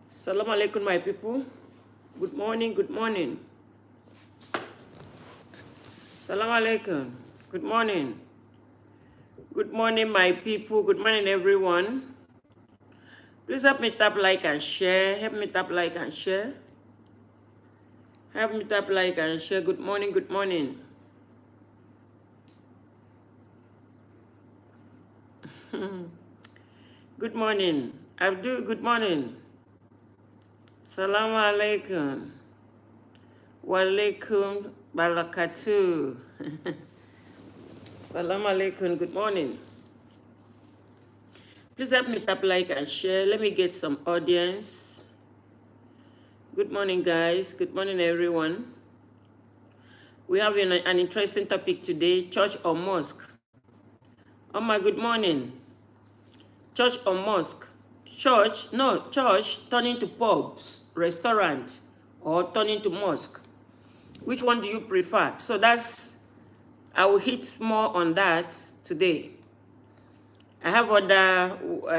Assalamu alaikum, my people. Good morning, good morning. Assalamu alaikum. Good morning. Good morning, my people. Good morning, everyone. Please help me tap like and share. Help me tap like and share. Help me tap like and share. Good morning, good morning. Good morning. Abdul, good morning. Assalamu alaikum. Wa alaikum barakatuh. Assalamu alaikum. Good morning. Please help me tap like and share. Let me get some audience. Good morning, guys. Good morning, everyone. We have an interesting topic today, church or mosque. Oh my, good morning. Church or mosque? Church turning to pubs, restaurant, or turning to mosque. Which one do you prefer? So I will hit more on that today. I have other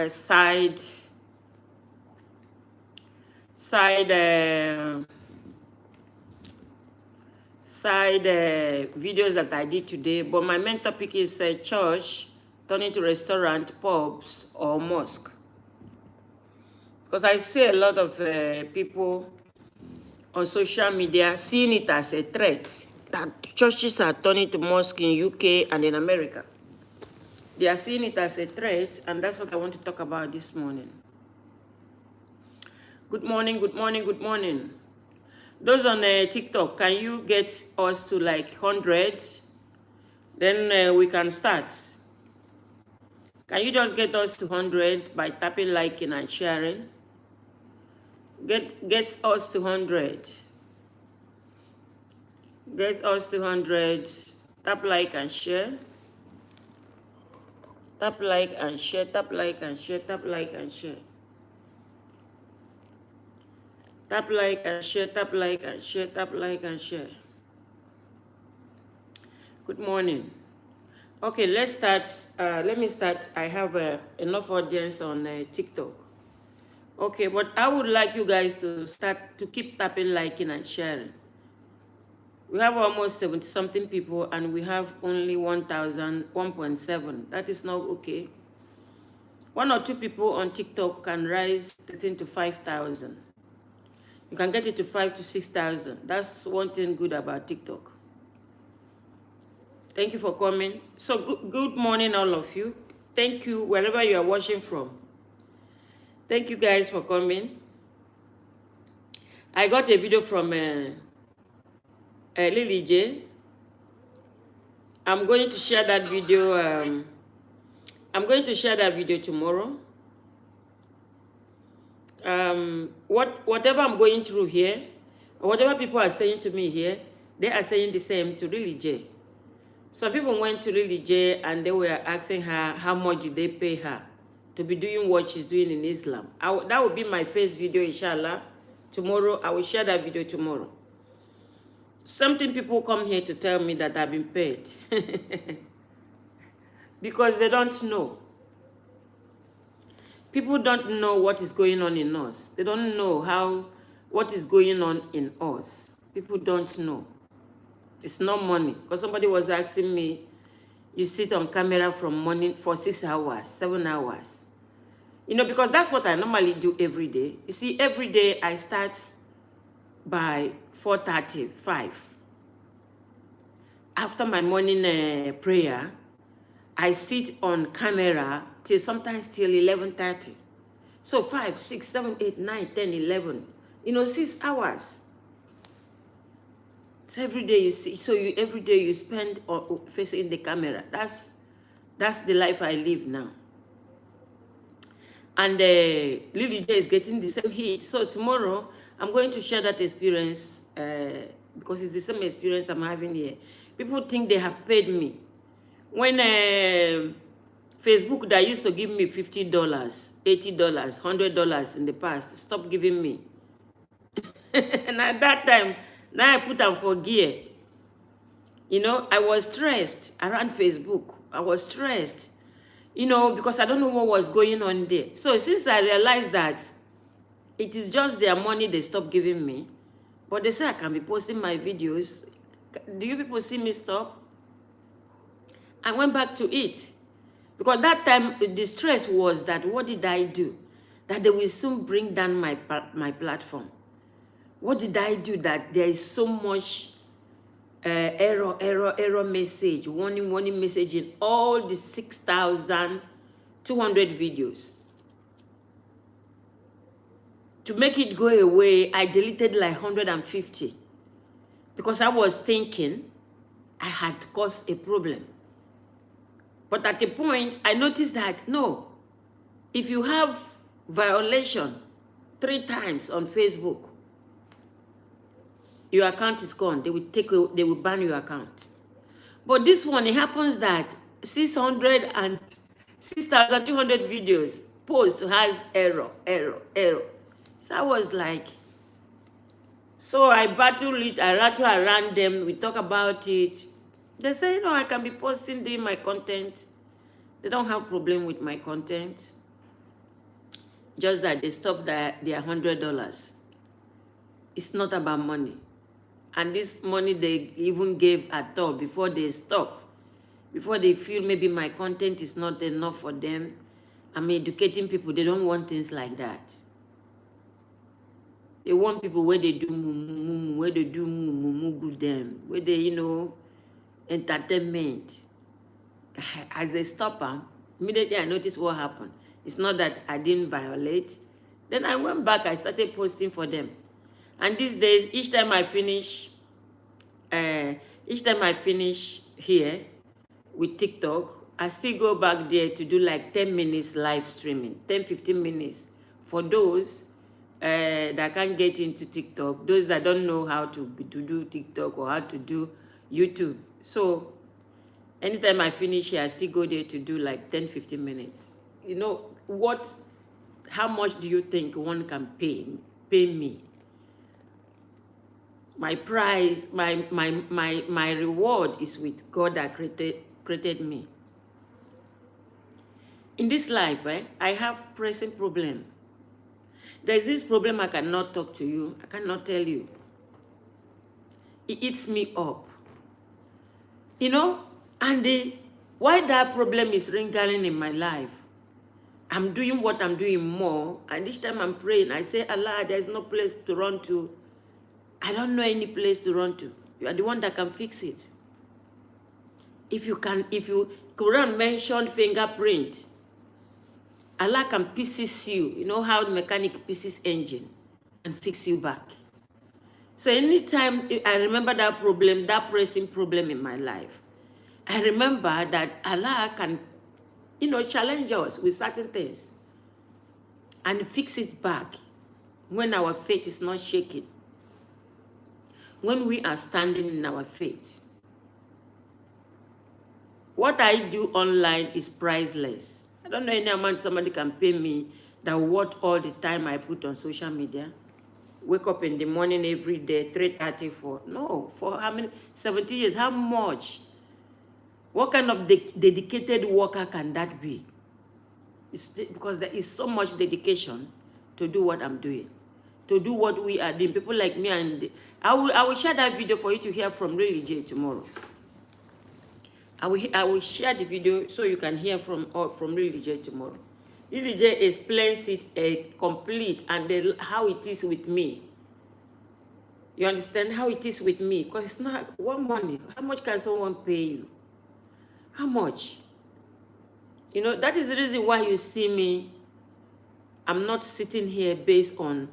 side videos that I did today, but my main topic is church turning to restaurant, pubs, or mosque. Because I see a lot of people on social media seeing it as a threat that churches are turning to mosque in UK and in America. They are seeing it as a threat, and that's what I want to talk about this morning. Good morning, good morning, good morning. Those on TikTok, can you get us to like 100? Then we can start. Can you just get us to 100 by tapping, liking, and sharing? Get us to 100. Get us to 100. Tap like and share. Tap like and share. Tap like and share. Tap like and share. Tap like and share. Tap like and share. Tap like and share. Good morning. Okay, let's start. Let me start. I have enough audience on TikTok. Okay, but I would like you guys to start to keep tapping, liking, and sharing. We have almost 70-something people, and we have only 1,007. That is not okay. 1 or 2 people on TikTok can rise 13 to 5,000. You can get it to 5,000 to 6,000. That's one thing good about TikTok. Thank you for coming. So good morning, all of you. Thank you, wherever you are watching from. Thank you guys for coming. I got a video from Lily J. I'm going to share that video. I'm going to share that video tomorrow. Whatever I'm going through here, or whatever people are saying to me here, they are saying the same to Lily J. Some people went to Lily J and they were asking her how much did they pay her to be doing what she's doing in Islam. That would be my first video, inshallah. Tomorrow, I will share that video tomorrow. Something people come here to tell me that I've been paid. Because they don't know. People don't know what is going on in us. They don't know what is going on in us. People don't know. It's not money. Because somebody was asking me, you sit on camera from morning for 6 hours, 7 hours. You know, because that's what I normally do every day. You see, every day I start by 4:30, 5. After my morning prayer, I sit on camera till sometimes till 11:30. So 5, 6, 7, 8, 9, 10, 11. You know, 6 hours. So every day you see, every day you spend facing the camera. That's the life I live now. And Lily J is getting the same heat. So tomorrow I'm going to share that experience because it's the same experience I'm having here. People think they have paid me. When Facebook that used to give me $50, $80, $100 in the past, stopped giving me. And at that time, now I put them for gear. You know, I was stressed around Facebook. I was stressed, you know, because I don't know what was going on there. So since I realized that it is just their money they stopped giving me, but they say I can be posting my videos. Do you people see me stop? I went back to it. Because that time, the stress was that, what did I do? That they will soon bring down my platform. What did I do that there is so much error message, warning message in all the 6,200 videos? To make it go away, I deleted like 150. Because I was thinking I had caused a problem. But at the point, I noticed that, no, if you have violation 3 times on Facebook, your account is gone. They will ban your account. But this one, it happens that 6,200 videos post has error. So I was like, so I battled it, I rattled around them, we talk about it. They say, you know, I can be posting, doing my content. They don't have problem with my content. Just that they stopped their $100. It's not about money. And this money they even gave at all before they stop. Before they feel maybe my content is not enough for them. I'm educating people. They don't want things like that. They want people where they do mumu good them, where they, you know, entertainment. As they stop them, immediately I noticed what happened. It's not that I didn't violate. Then I went back, I started posting for them. And these days, each time I finish here with TikTok, I still go back there to do like 10 minutes live streaming, 10, 15 minutes for those that can't get into TikTok, those that don't know how to do TikTok or how to do YouTube. So anytime I finish here, I still go there to do like 10, 15 minutes. You know, how much do you think one can pay me? My prize, my reward is with God that created me. In this life, I have pressing problem. There's this problem I cannot talk to you. I cannot tell you. It eats me up. You know, and why that problem is lingering in my life, I'm doing what I'm doing more, and each time I'm praying, I say, Allah, there's no place to run to. I don't know any place to run to. You are the one that can fix it. If Quran mentioned fingerprint, Allah can pieces you. You know how the mechanic pieces engine and fix you back. So anytime I remember that problem, that pressing problem in my life, I remember that Allah can, you know, challenge us with certain things and fix it back. when our faith is not shaking, when we are standing in our faith. What I do online is priceless. I don't know any amount somebody can pay me that what all the time I put on social media. Wake up in the morning every day, 3:30 for, no, for how many, 70 years, how much? What kind of dedicated worker can that be? Because there is so much dedication to do what I'm doing, to do what we are doing. People like me, and I will share that video for you to hear from Really J tomorrow. I will share the video so you can hear from Really J tomorrow. Really J explains it complete and how it is with me. You understand how it is with me? Because it's not one money. How much can someone pay you? How much? You know, that is the reason why you see me. I'm not sitting here based on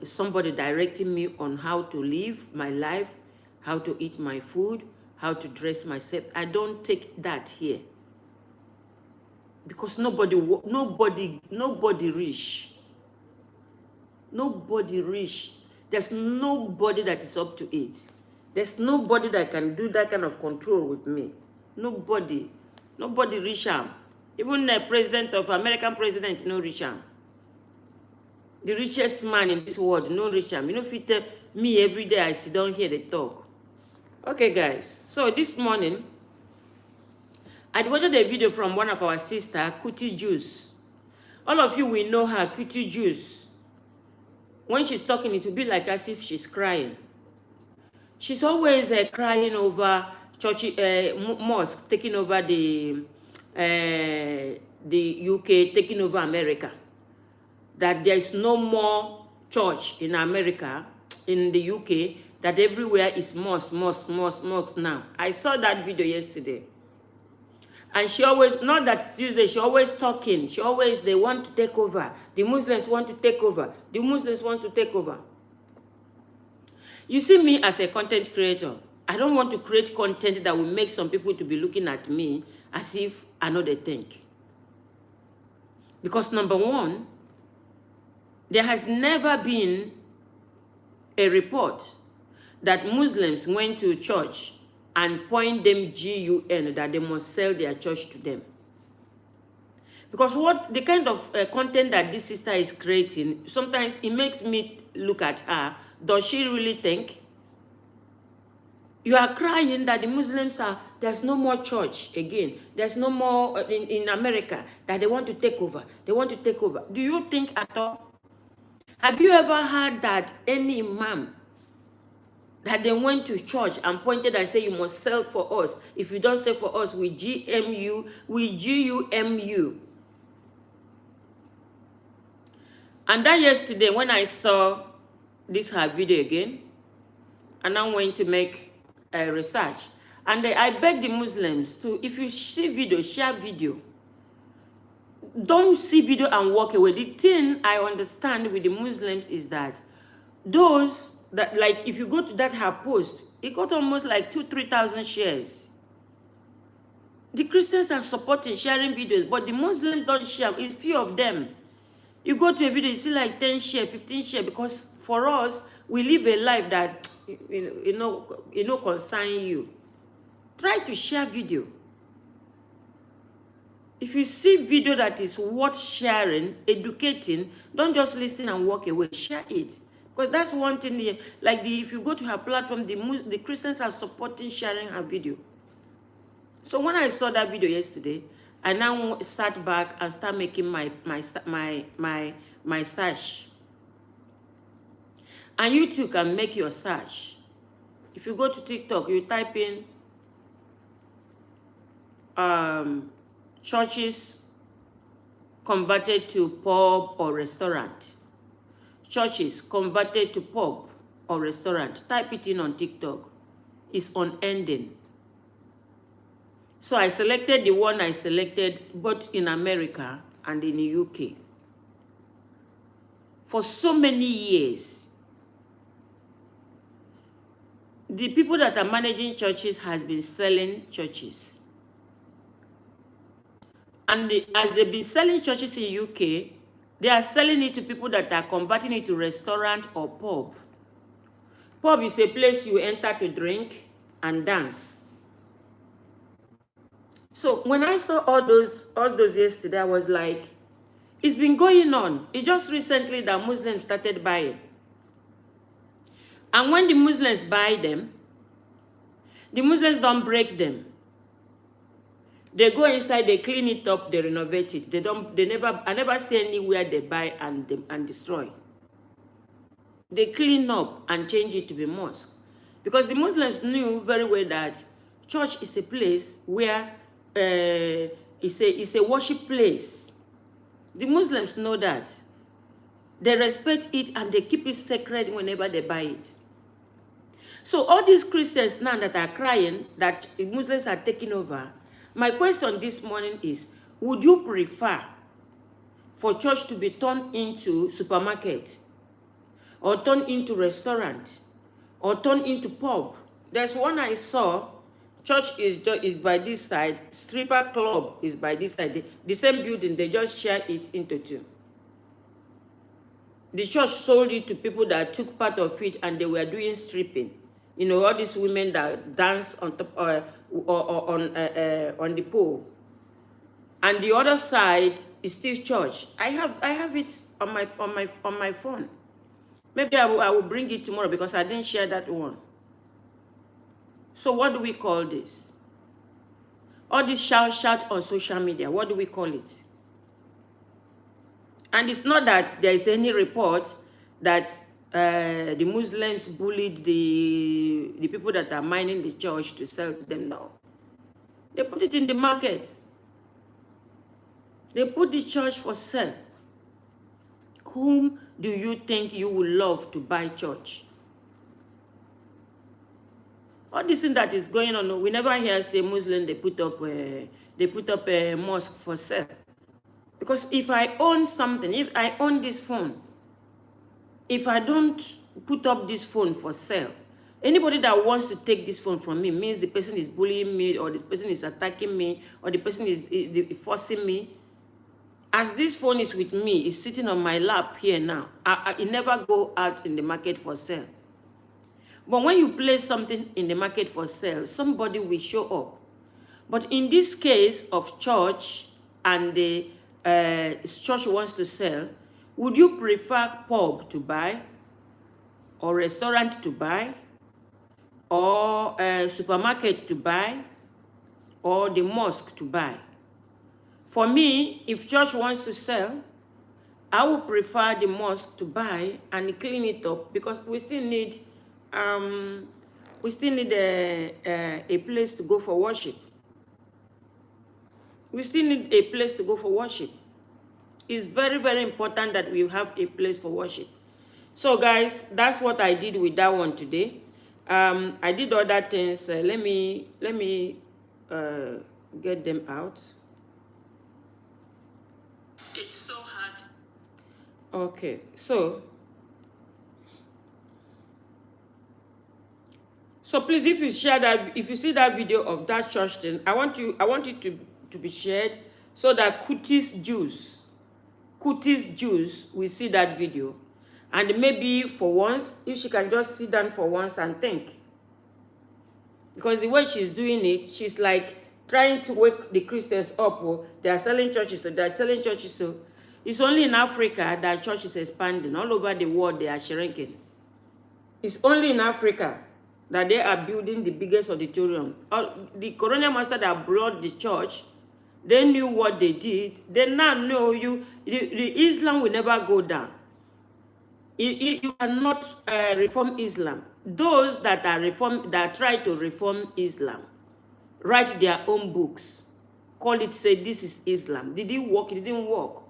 somebody directing me on how to live my life, how to eat my food, how to dress myself. I don't take that here. Because nobody rich. Nobody rich. There's nobody that is up to it. There's nobody that can do that kind of control with me. Nobody. Nobody rich am. Even the president of American president, no rich am. The richest man in this world, no rich am. You know, if you tell me every day I sit down here, they talk. Okay, guys. So this morning, I watched a video from one of our sister, Cutie Juice. All of you will know her, Cutie Juice. When she's talking, it will be like as if she's crying. She's always crying over church, mosque taking over the UK, taking over America. That there is no more church in America, in the UK, that everywhere is mosque now. I saw that video yesterday. And she always, not that Tuesday, she always talking. She always, they want to take over. The Muslims want to take over. The Muslims want to take over. You see me as a content creator. I don't want to create content that will make some people to be looking at me as if I know they think. Because number one, there has never been a report that Muslims went to church and point them GUN that they must sell their church to them. Because what the kind of content that this sister is creating, sometimes it makes me look at her. Does she really think? You are crying that the Muslims are, there's no more church again. There's no more in America that they want to take over. They want to take over. Do you think at all? Have you ever heard that any imam that they went to church and pointed and said, you must sell for us. If you don't sell for us, we GMU, we GUMU. And that yesterday, when I saw this her video again, and I went to make a research, and I beg the Muslims to, if you see video, share video. Don't see video and walk away. The thing I understand with the Muslims is that those that, like, if you go to that her post, it got almost like 2,000-3,000 shares. The Christians are supporting, sharing videos, but the Muslims don't share. It's few of them. You go to a video, you see like 10 share, 15 share, because for us, we live a life that you know concern you. Try to share video. If you see video that is worth sharing, educating, don't just listen and walk away. Share it. Because that's one thing here. Like if you go to her platform, the Christians are supporting sharing her video. So when I saw that video yesterday, I now sat back and start making my search. And you too can make your search. If you go to TikTok, you type in churches converted to pub or restaurant. Churches converted to pub or restaurant. Type it in on TikTok. It's unending. So I selected the one I selected both in America and in the UK. For so many years, the people that are managing churches has been selling churches. And as they've been selling churches in UK, They are selling it to people that are converting it to restaurant or pub. Pub is a place you enter to drink and dance. So when I saw all those yesterday, I was like, it's been going on. It's just recently that Muslims started buying. And when the Muslims buy them, the Muslims don't break them. They go inside, they clean it up, they renovate it. I never see anywhere they buy and destroy. They clean up and change it to be mosque. Because the Muslims knew very well that church is a place where it's a worship place. The Muslims know that. They respect it and they keep it sacred whenever they buy it. So all these Christians now that are crying that Muslims are taking over, my question this morning is, would you prefer for church to be turned into supermarket, or turned into restaurant, or turned into pub? There's one I saw, church is by this side, stripper club is by this side. The same building, they just share it into two. The church sold it to people that took part of it and they were doing stripping. You know, all these women that dance on top on the pole. And the other side is still church. I have it on my phone. Maybe I will bring it tomorrow because I didn't share that one. So what do we call this? All this shout on social media, what do we call it? And it's not that there is any report that the Muslims bullied the people that are mining the church to sell to them. No. They put it in the market. They put the church for sale. Whom do you think you would love to buy church? All this thing that is going on, we never hear say Muslim they put up a mosque for sale. Because if I own something, if I own this phone, if I don't put up this phone for sale, anybody that wants to take this phone from me means the person is bullying me, or this person is attacking me, or the person is forcing me. As this phone is with me, it's sitting on my lap here now. It never go out in the market for sale. But when you place something in the market for sale, somebody will show up. But in this case of church and the church wants to sell, would you prefer pub to buy, or restaurant to buy, or a supermarket to buy, or the mosque to buy? For me, if church wants to sell, I would prefer the mosque to buy and clean it up, because we still need a place to go for worship. We still need a place to go for worship. It's very, very important that we have a place for worship. So guys, that's what I did with that one today. I did other things. Let me get them out. It's so hard. Okay, so please, if you share that, if you see that video of that church thing, I want it to be shared so that Kutis Jews will see that video. And maybe for once, if she can just sit down for once and think. Because the way she's doing it, she's like trying to wake the Christians up. Oh, they are selling churches, so they are selling churches. So it's only in Africa that church is expanding. All over the world, they are shrinking. It's only in Africa that they are building the biggest auditorium. The colonial master that brought the church, they knew what they did. They now know the Islam will never go down. You cannot reform Islam. Those that try to reform Islam, write their own books, call it, say this is Islam. Did it work? It didn't work.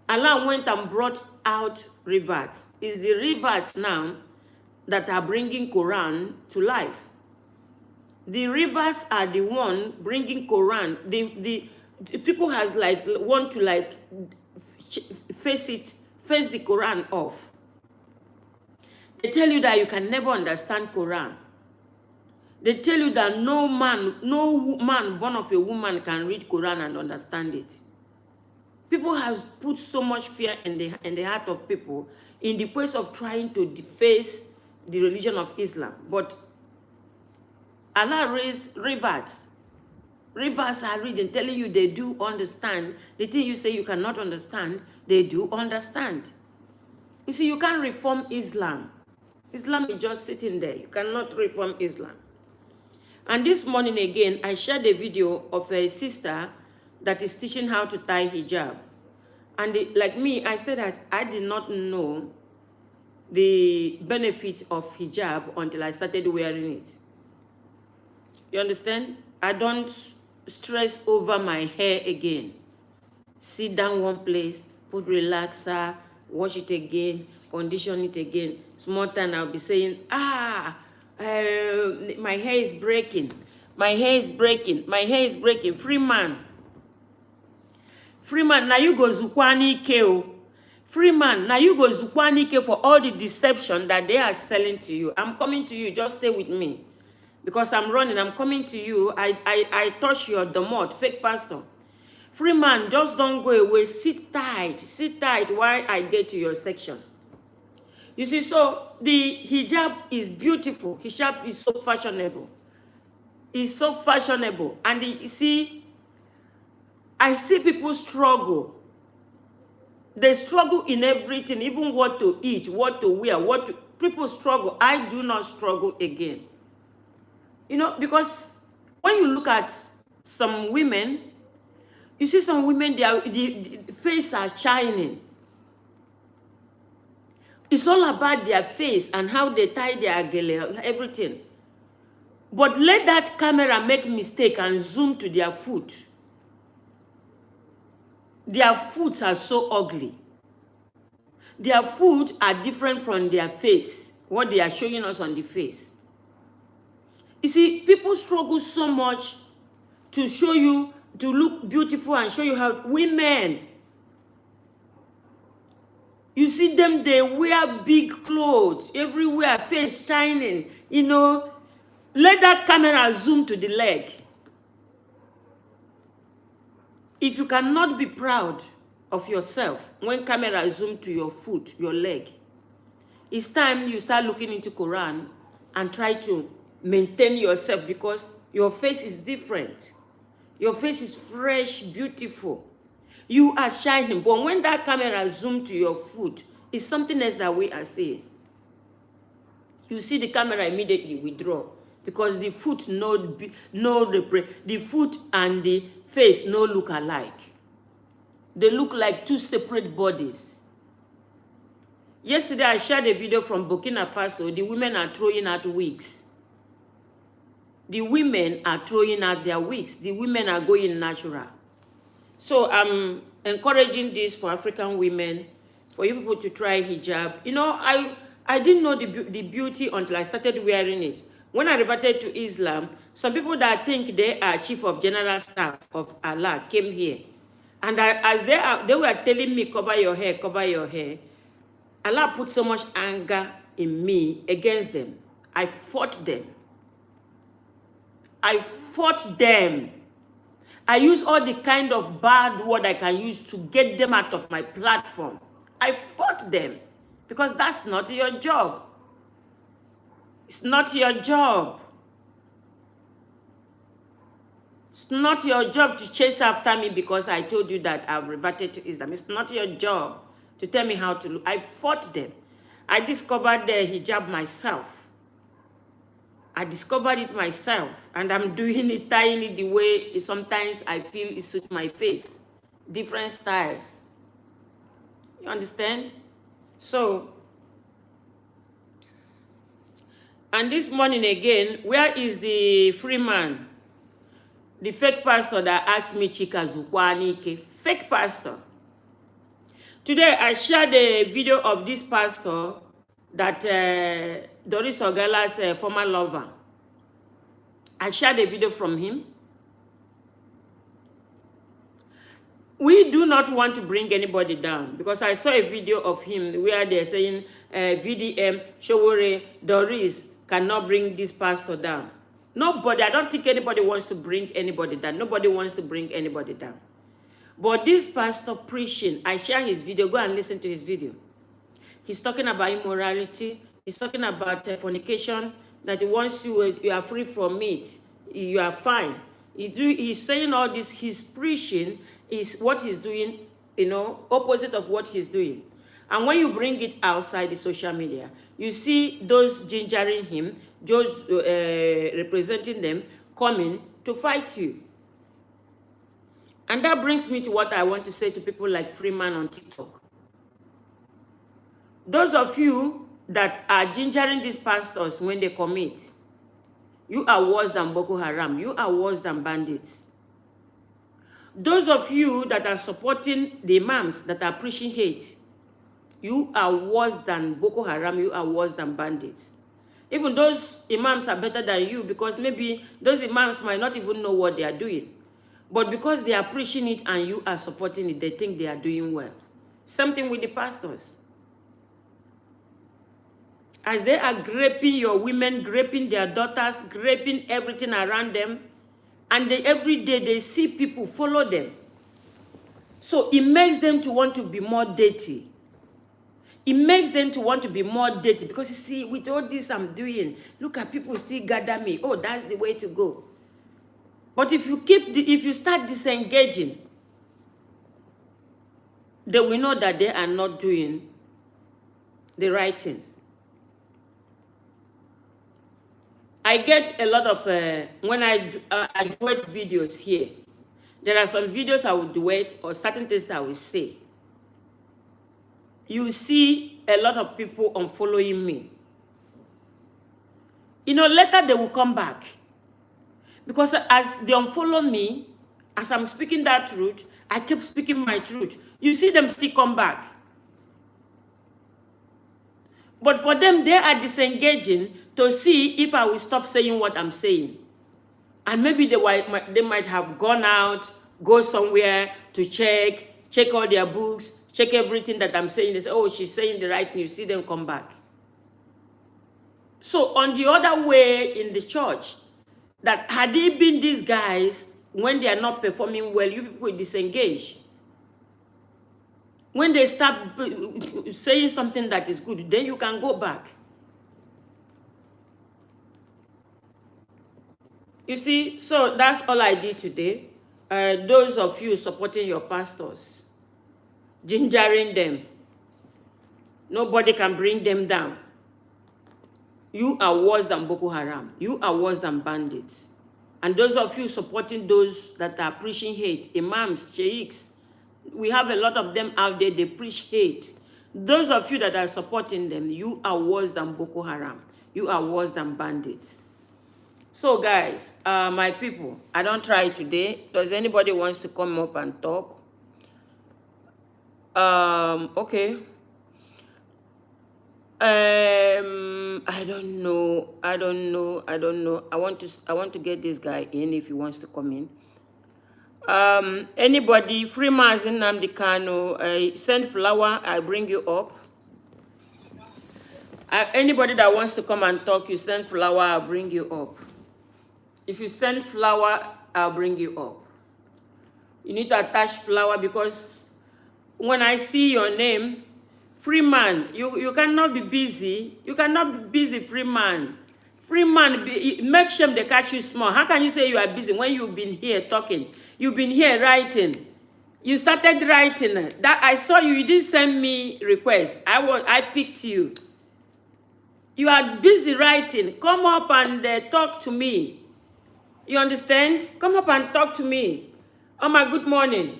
Allah went and brought out reverts. It's the reverts now that are bringing Quran to life. The rivers are the one bringing Quran. The people has like want to like face the Quran off. They tell you that you can never understand Quran. They tell you that no man born of a woman can read Quran and understand it. People has put so much fear in the heart of people in the place of trying to deface the religion of Islam. But Allah raised rivers. Rivers are reading, telling you they do understand. The thing you say you cannot understand, they do understand. You see, you can't reform Islam. Islam is just sitting there. You cannot reform Islam. And this morning again, I shared a video of a sister that is teaching how to tie hijab. And like me, I said that I did not know the benefit of hijab until I started wearing it. You understand? I don't stress over my hair again. Sit down one place, put relaxer, wash it again, condition it again. Small time I'll be saying, my hair is breaking. My hair is breaking. My hair is breaking. Free man. Free man, now you go zukwani keo. Free man, now you go zukwani keo for all the deception that they are selling to you. I'm coming to you. Just stay with me. Because I'm running, I'm coming to you. I touch your domot, fake pastor. Free man, just don't go away. Sit tight while I get to your section. You see, so the hijab is beautiful. Hijab is so fashionable. It's so fashionable. And you see, I see people struggle. They struggle in everything, even what to eat, what to wear, people struggle. I do not struggle again. You know, because when you look at some women, you see some women, the face are shining. It's all about their face and how they tie their gele, everything. But let that camera make mistake and zoom to their foot. Their foot are so ugly. Their foot are different from their face, what they are showing us on the face. You see, people struggle so much to show you, to look beautiful and show you how women, you see them, they wear big clothes everywhere, face shining, you know. Let that camera zoom to the leg. If you cannot be proud of yourself when camera zoom to your foot, your leg, it's time you start looking into Quran and try to maintain yourself, because your face is different. Your face is fresh, beautiful. You are shining. But when that camera zoom to your foot, it's something else that we are seeing. You see the camera immediately withdraw, because the foot the foot and the face no look alike. They look like two separate bodies. Yesterday I shared a video from Burkina Faso. The women are throwing out wigs. The women are throwing out their wigs. The women are going natural. So I'm encouraging this for African women, for you people to try hijab. You know, I didn't know the beauty until I started wearing it. When I reverted to Islam, some people that think they are chief of general staff of Allah came here. And as they were telling me, cover your hair, Allah put so much anger in me against them. I fought them. I use all the kind of bad word I can use to get them out of my platform. I fought them, because that's not your job. It's not your job. It's not your job to chase after me because I told you that I've reverted to Islam. It's not your job to tell me how to look. I fought them. I discovered the hijab myself. I discovered it myself, and I'm doing it, tying it the way sometimes I feel it suits my face. Different styles. You understand? So, and this morning again, where is the free man? The fake pastor that asked me, Chika Zukwanike, fake pastor. Today, I shared a video of this pastor that Doris Ogala's former lover. I shared a video from him. We do not want to bring anybody down, because I saw a video of him where they're saying VDM, Showore, Doris cannot bring this pastor down. Nobody, I don't think anybody wants to bring anybody down. Nobody wants to bring anybody down. But this pastor preaching, I share his video. Go and listen to his video. He's talking about immorality. He's talking about fornication, that once you are free from it, you are fine. He's saying all this. His preaching is what he's doing, opposite of what he's doing. And when you bring it outside the social media, you see those gingering him, those representing them, coming to fight you. And that brings me to what I want to say to people like Freeman on TikTok. Those of you that are gingering these pastors when they commit, you are worse than Boko Haram. You are worse than bandits. Those of you that are supporting the imams that are preaching hate, you are worse than Boko Haram. You are worse than bandits. Even those imams are better than you, because maybe those imams might not even know what they are doing. But because they are preaching it and you are supporting it, they think they are doing well. Something with the pastors. As they are raping your women, raping their daughters, raping everything around them, and every day they see people follow them. So it makes them to want to be more dirty. It makes them to want to be more dirty, because you see, with all this I'm doing, look at people still gather me. Oh, that's the way to go. But if you start disengaging, they will know that they are not doing the right thing. I get a lot of, when I duet videos here, there are some videos I will duet or certain things I will say. You see a lot of people unfollowing me. Later they will come back. Because as they unfollow me, as I'm speaking that truth, I keep speaking my truth. You see them still come back. But for them, they are disengaging to see if I will stop saying what I'm saying. And maybe they might have gone out, go somewhere to check all their books, check everything that I'm saying. They say, oh, she's saying the right thing. You see them come back. So on the other way in the church, that had it been these guys, when they are not performing well, you people disengage. When they start saying something that is good, then you can go back. You see, so that's all I did today. Those of you supporting your pastors, gingering them, nobody can bring them down. You are worse than Boko Haram. You are worse than bandits. And those of you supporting those that are preaching hate, imams, sheikhs, we have a lot of them out there, they preach hate. Those of you that are supporting them, you are worse than Boko Haram. You are worse than bandits. So guys, my people, I don't try today. Does anybody wants to come up and talk? Okay. I don't know. I want to get this guy in if he wants to come in. Anybody, Freeman in Nnamdi Kanu, send flower, I bring you up. Anybody that wants to come and talk, you send flower, I'll bring you up. If you send flower, I'll bring you up. You need to attach flower, because when I see your name, Freeman, you cannot be busy. You cannot be busy, Freeman. Freeman, make sure they catch you small. How can you say you are busy when you've been here talking? You've been here writing. You started writing. That I saw you. You didn't send me request. I picked you. You are busy writing. Come up and talk to me. You understand? Come up and talk to me. Oma, good morning.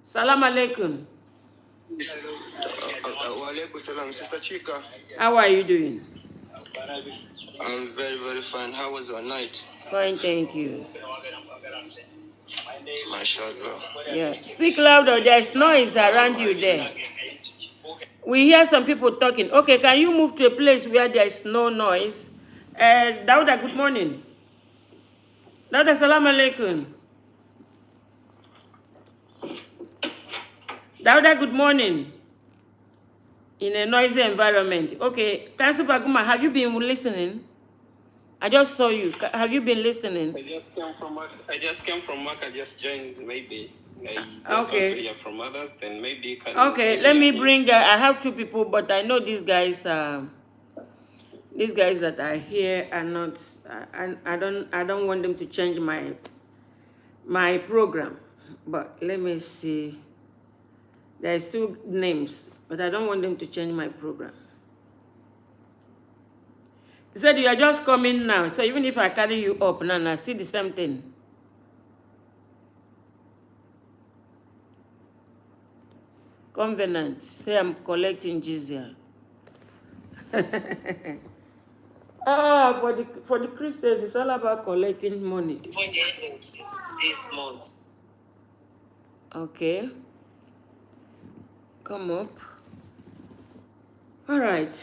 Salam alaikum. Walaikum salam, Sister Chika. How are you doing? I'm very, very fine. How was your night? Fine, thank you. MashaAllah. Yeah. Speak louder. There's noise around you there. We hear some people talking. Okay, can you move to a place where there is no noise? Dauda, good morning. Dauda, salam alaikum. Dauda, good morning. In a noisy environment. Okay, Council Baguma, have you been listening? I just saw you. Have you been listening? I just came from work. I just joined maybe. I just want to hear from others. Then maybe you can. Okay, let me bring. I have 2 people, but I know these guys. These guys that are here are not. I don't. I don't want them to change my program. But let me see. There's 2 names, but I don't want them to change my program. He said you are just coming now, so even if I carry you up now, I still the same thing. Covenant. Say I'm collecting jizya. For the Christians, it's all about collecting money. Before the end of this month. Okay. Come up. All right.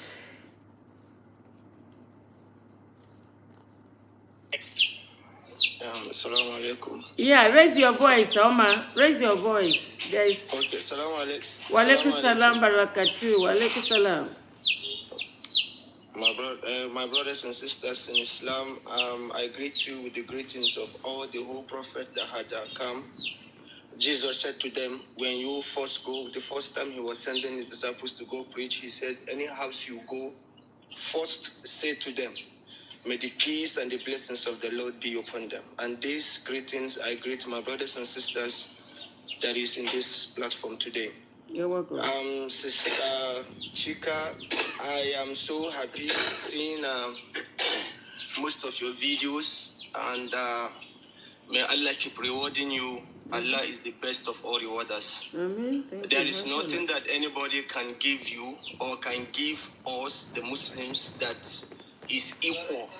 Assalamu alaikum. Yeah, raise your voice, Oma. Raise your voice. There is. Okay, Assalamu alaikum. Wa alaikum salam barakatuh. Wa alaikum salam. My brothers and sisters in Islam, I greet you with the greetings of all the whole prophet that had come. Jesus said to them, when you first go, the first time he was sending his disciples to go preach, he says, any house you go, first say to them, may the peace and the blessings of the Lord be upon them. And these greetings, I greet my brothers and sisters that is in this platform today. You're welcome. Sister Chika, I am so happy seeing most of your videos, and may Allah keep rewarding you. Allah is the best of all rewarders. There is nothing that anybody can give you or can give us, the Muslims, that is equal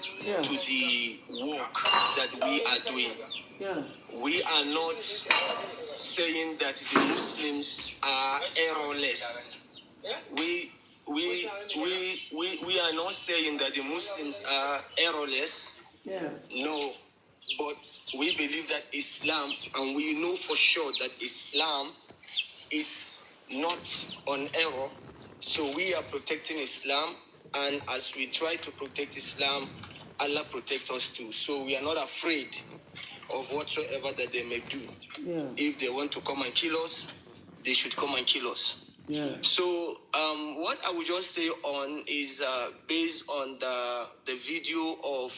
to the work that we are doing. We are not saying that the Muslims are errorless. We are not saying that the Muslims are errorless. No, but we believe that Islam, and we know for sure that Islam is not on error. So we are protecting Islam, and as we try to protect Islam, Allah protects us too. So we are not afraid of whatsoever that they may do. If they want to come and kill us, they should come and kill us. So what I would just say on is based on the video of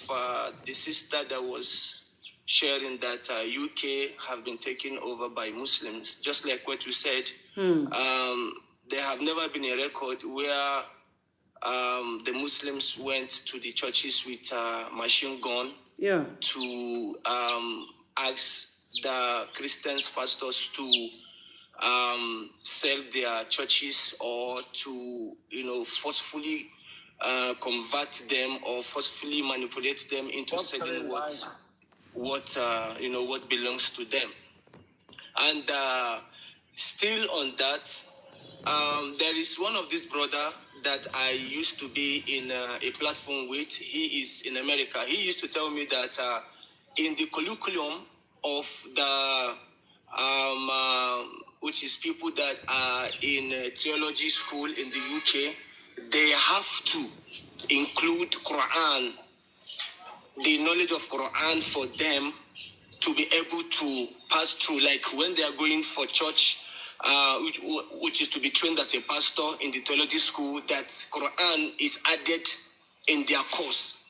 the sister that was sharing that UK have been taken over by Muslims, just like what you said. There have never been a record where the Muslims went to the churches with machine gun to ask the Christians pastors to sell their churches or to forcefully convert them or forcefully manipulate them into selling what belongs to them. And still on that, there is one of this brother that I used to be in a platform with. He is in America. He used to tell me that in the curriculum of the which is people that are in theology school in the UK, they have to include Quran, the knowledge of Quran for them to be able to pass through, like when they are going for church, which is to be trained as a pastor in the theology school, that Quran is added in their course.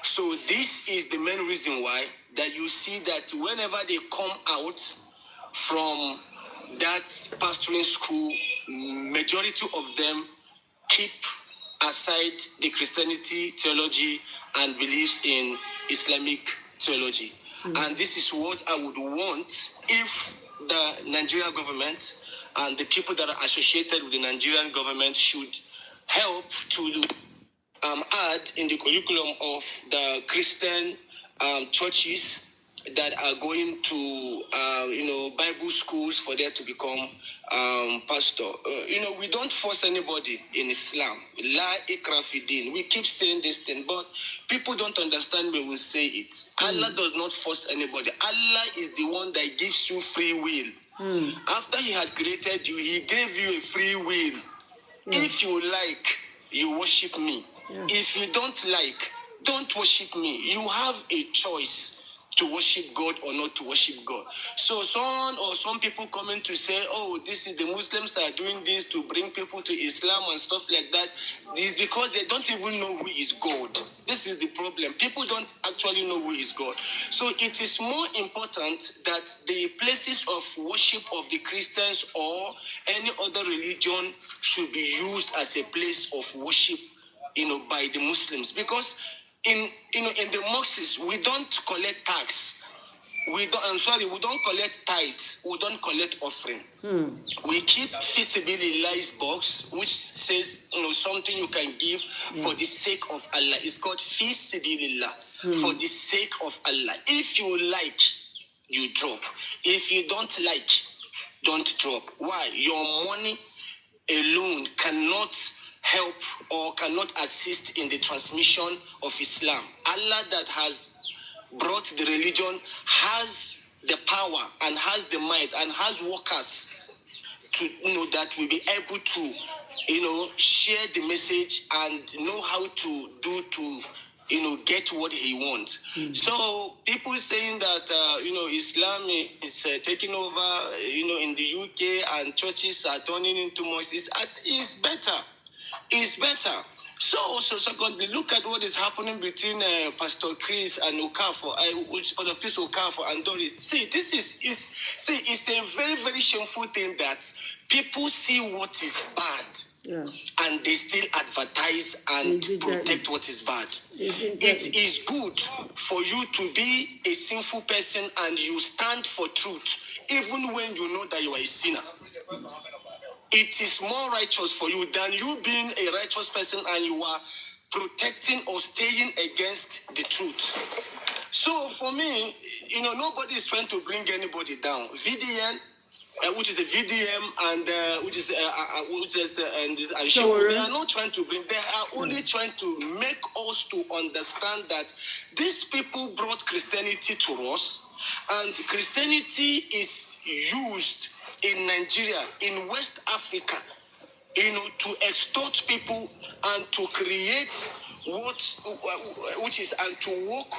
So this is the main reason why that you see that whenever they come out from that pastoring school, majority of them keep aside the Christianity theology and believes in Islamic theology. And this is what I would want if the Nigerian government and the people that are associated with the Nigerian government should help to add in the curriculum of the Christian churches that are going to Bible schools for there to become pastor. We don't force anybody in Islam. La ikra fi din. We keep saying this thing, but people don't understand when we say it. Allah does not force anybody. Allah is the one that gives you free will. After he had created you, he gave you a free will. If you like, you worship me. If you don't like, don't worship me. You have a choice. to worship God or not to worship God. So some people coming to say, oh, this is the Muslims are doing this to bring people to Islam and stuff like that. This is because they don't even know who is God. This is the problem. People don't actually know who is God. So it is more important that the places of worship of the Christians or any other religion should be used as a place of worship, by the Muslims, because in the mosques we don't collect tax, we don't collect tithes, we don't collect offering. We keep Fisibilillahi's box, which says something you can give for the sake of Allah. It's called Fisibilillah, for the sake of Allah. If you like, you drop. If you don't like, don't drop. Why? Your money alone cannot help or cannot assist in the transmission of Islam. Allah that has brought the religion has the power and has the might and has workers to that will be able to share the message and know how to do to get what he wants. So people saying that Islam is taking over in the UK and churches are turning into mosques is better. It's better. So also, secondly, look at what is happening between Pastor Chris and Okafor, Pastor Chris Okafor and Doris. See, this it's a very, very shameful thing that people see what is bad and they still advertise and protect what is bad. It is good for you to be a sinful person and you stand for truth, even when you know that you are a sinner. It is more righteous for you than you being a righteous person and you are protecting or staying against the truth. So for me, nobody is trying to bring anybody down. VDN, which is a VDM, and they are not trying to bring. They are only trying to make us to understand that these people brought Christianity to us, and Christianity is used in Nigeria, in West Africa, to extort people and to create and to work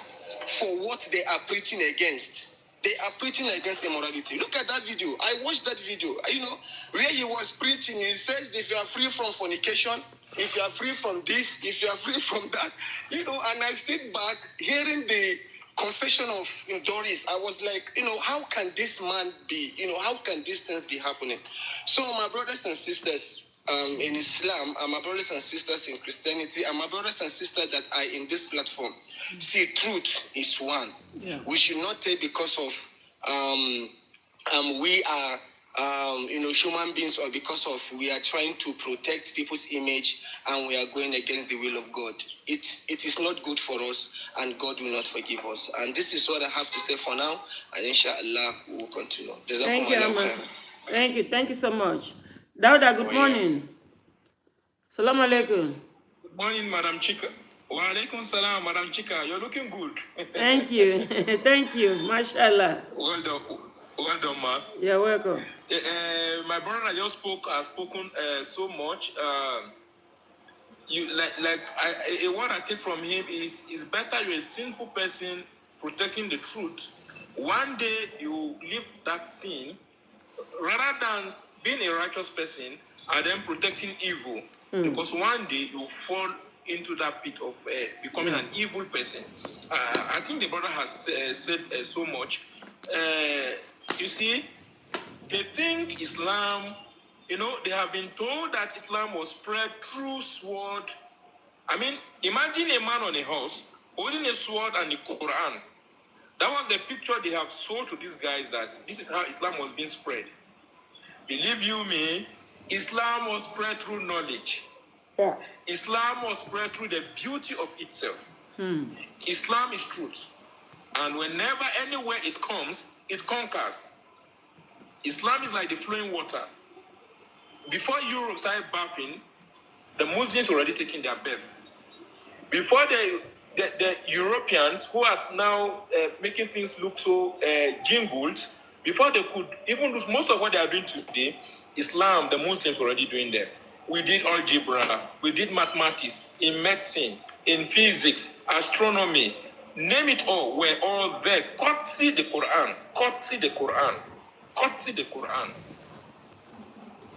for what they are preaching against. They are preaching against immorality. Look at that video. I watched that video. Where he was preaching, he says, if you are free from fornication, if you are free from this, if you are free from that, and I sit back hearing the confession of Doris. I was like, how can this man be, how can these things be happening? So my brothers and sisters in Islam, and my brothers and sisters in Christianity, and my brothers and sisters that are in this platform, see, truth is one. Yeah. We should not take because of we are human beings, or because of we are trying to protect people's image and we are going against the will of God. It is not good for us, and God will not forgive us. And this is what I have to say for now, and inshallah we will continue. Thank you, Ahmad. Thank you so much. Dauda, good morning. Salam alaikum. Good morning, Madam Chika. Wa alaikum salam, Madam Chika. You're looking good. Thank you. Thank you. Mashallah. Well done, ma. You're welcome. My brother just has spoken so much. What I take from him is better you're a sinful person protecting the truth. One day you leave that sin, rather than being a righteous person and then protecting evil. Because one day you fall into that pit of becoming an evil person. I think the brother has said so much. You see, they think Islam, they have been told that Islam was spread through sword. I mean, imagine a man on a horse holding a sword and the Quran. That was the picture they have sold to these guys, that this is how Islam was being spread. Believe you me, Islam was spread through knowledge. Yeah. Islam was spread through the beauty of itself. Islam is truth. And whenever, anywhere it comes, it conquers. Islam is like the flowing water. Before Europe started bathing, the Muslims were already taking their bath. Before the Europeans, who are now making things look so jingled, before they could even do most of what they are doing today, Islam, the Muslims were already doing them. We did algebra, we did mathematics, in medicine, in physics, astronomy, name it all, were all there. Courtesy the Quran. Courtesy the Quran. Courtesy the Quran.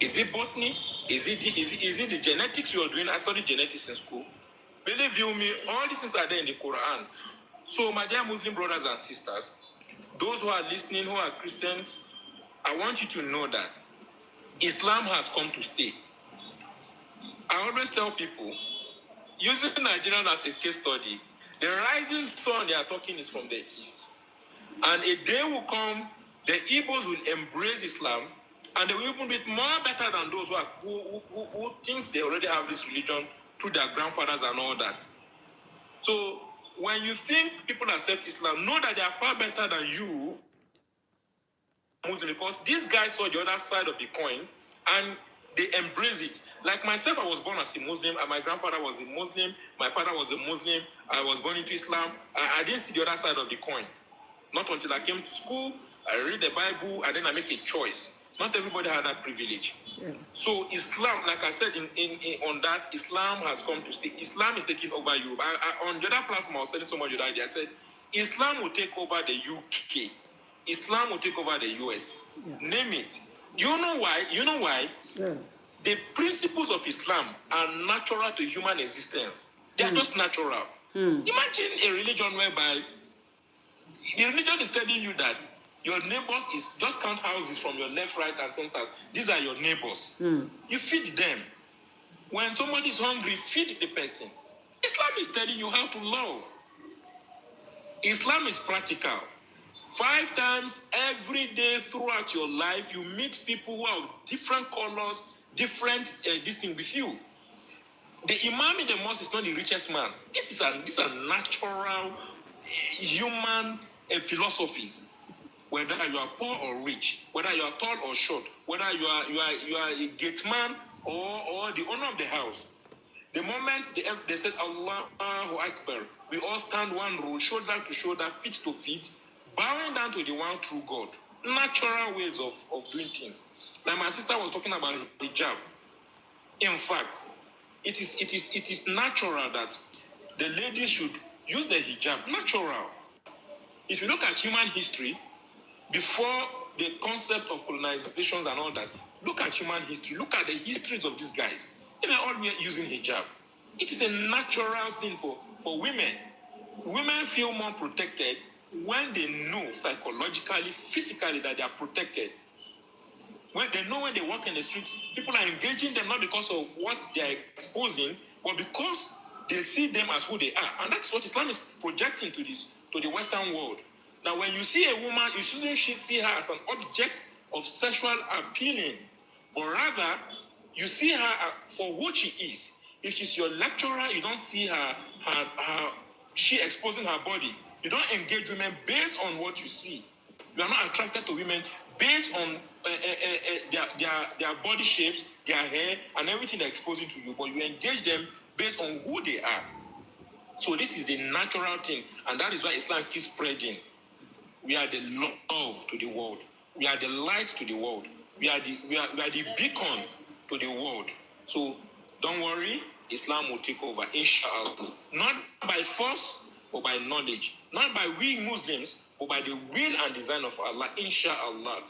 Is it botany? Is it the genetics you are doing? I studied genetics in school. Believe you me, all these things are there in the Quran. So, my dear Muslim brothers and sisters, those who are listening, who are Christians, I want you to know that Islam has come to stay. I always tell people, using Nigeria as a case study, the rising sun they are talking is from the east. And a day will come, the Igbos will embrace Islam, and they will even be more better than those who think they already have this religion through their grandfathers and all that. So when you think people accept Islam, know that they are far better than you, Muslim, because these guys saw the other side of the coin and they embrace it. Like myself, I was born as a Muslim, and my grandfather was a Muslim, my father was a Muslim, I was born into Islam. I didn't see the other side of the coin. Not until I came to school, I read the Bible, and then I make a choice. Not everybody had that privilege. Yeah. So Islam, like I said on that, Islam has come to stay. Islam is taking over Europe. On the other platform, I was telling somebody the idea. I said, Islam will take over the UK. Islam will take over the US. Yeah. Name it. You know why? Yeah. The principles of Islam are natural to human existence. They are just natural. Imagine a religion whereby the religion is telling you that your neighbors is just count houses from your left, right, and center. These are your neighbors. You feed them. When somebody is hungry, feed the person. Islam is telling you how to love. Islam is practical. 5 times every day throughout your life, you meet people who have different colors, different this thing with you. The imam in the mosque is not the richest man. These are natural human philosophies. Whether you are poor or rich, whether you are tall or short, whether you are a gate man or the owner of the house. The moment they said Allahu Akbar, we all stand one row, shoulder to shoulder, feet to feet, bowing down to the one true God. Natural ways of doing things. Like my sister was talking about hijab. In fact, it is natural that the ladies should use the hijab. Natural. If you look at human history, before the concept of colonizations and all that, look at human history. Look at the histories of these guys. They are all using hijab. It is a natural thing for women. Women feel more protected when they know psychologically, physically that they are protected. When they know when they walk in the street, people are engaging them not because of what they are exposing, but because they see them as who they are. And that's what Islam is projecting to the Western world. Now, when you see a woman, you shouldn't see her as an object of sexual appealing, but rather you see her for who she is. If she's your lecturer, you don't see her she exposing her body. You don't engage women based on what you see. You are not attracted to women based on their body shapes, their hair, and everything they're exposing to you, but you engage them based on who they are. So this is the natural thing, and that is why Islam keeps spreading. We are the love to the world. We are the light to the world. We are the beacon to the world. So don't worry, Islam will take over, inshallah. Not by force, but by knowledge. Not by we Muslims, but by the will and design of Allah, inshallah.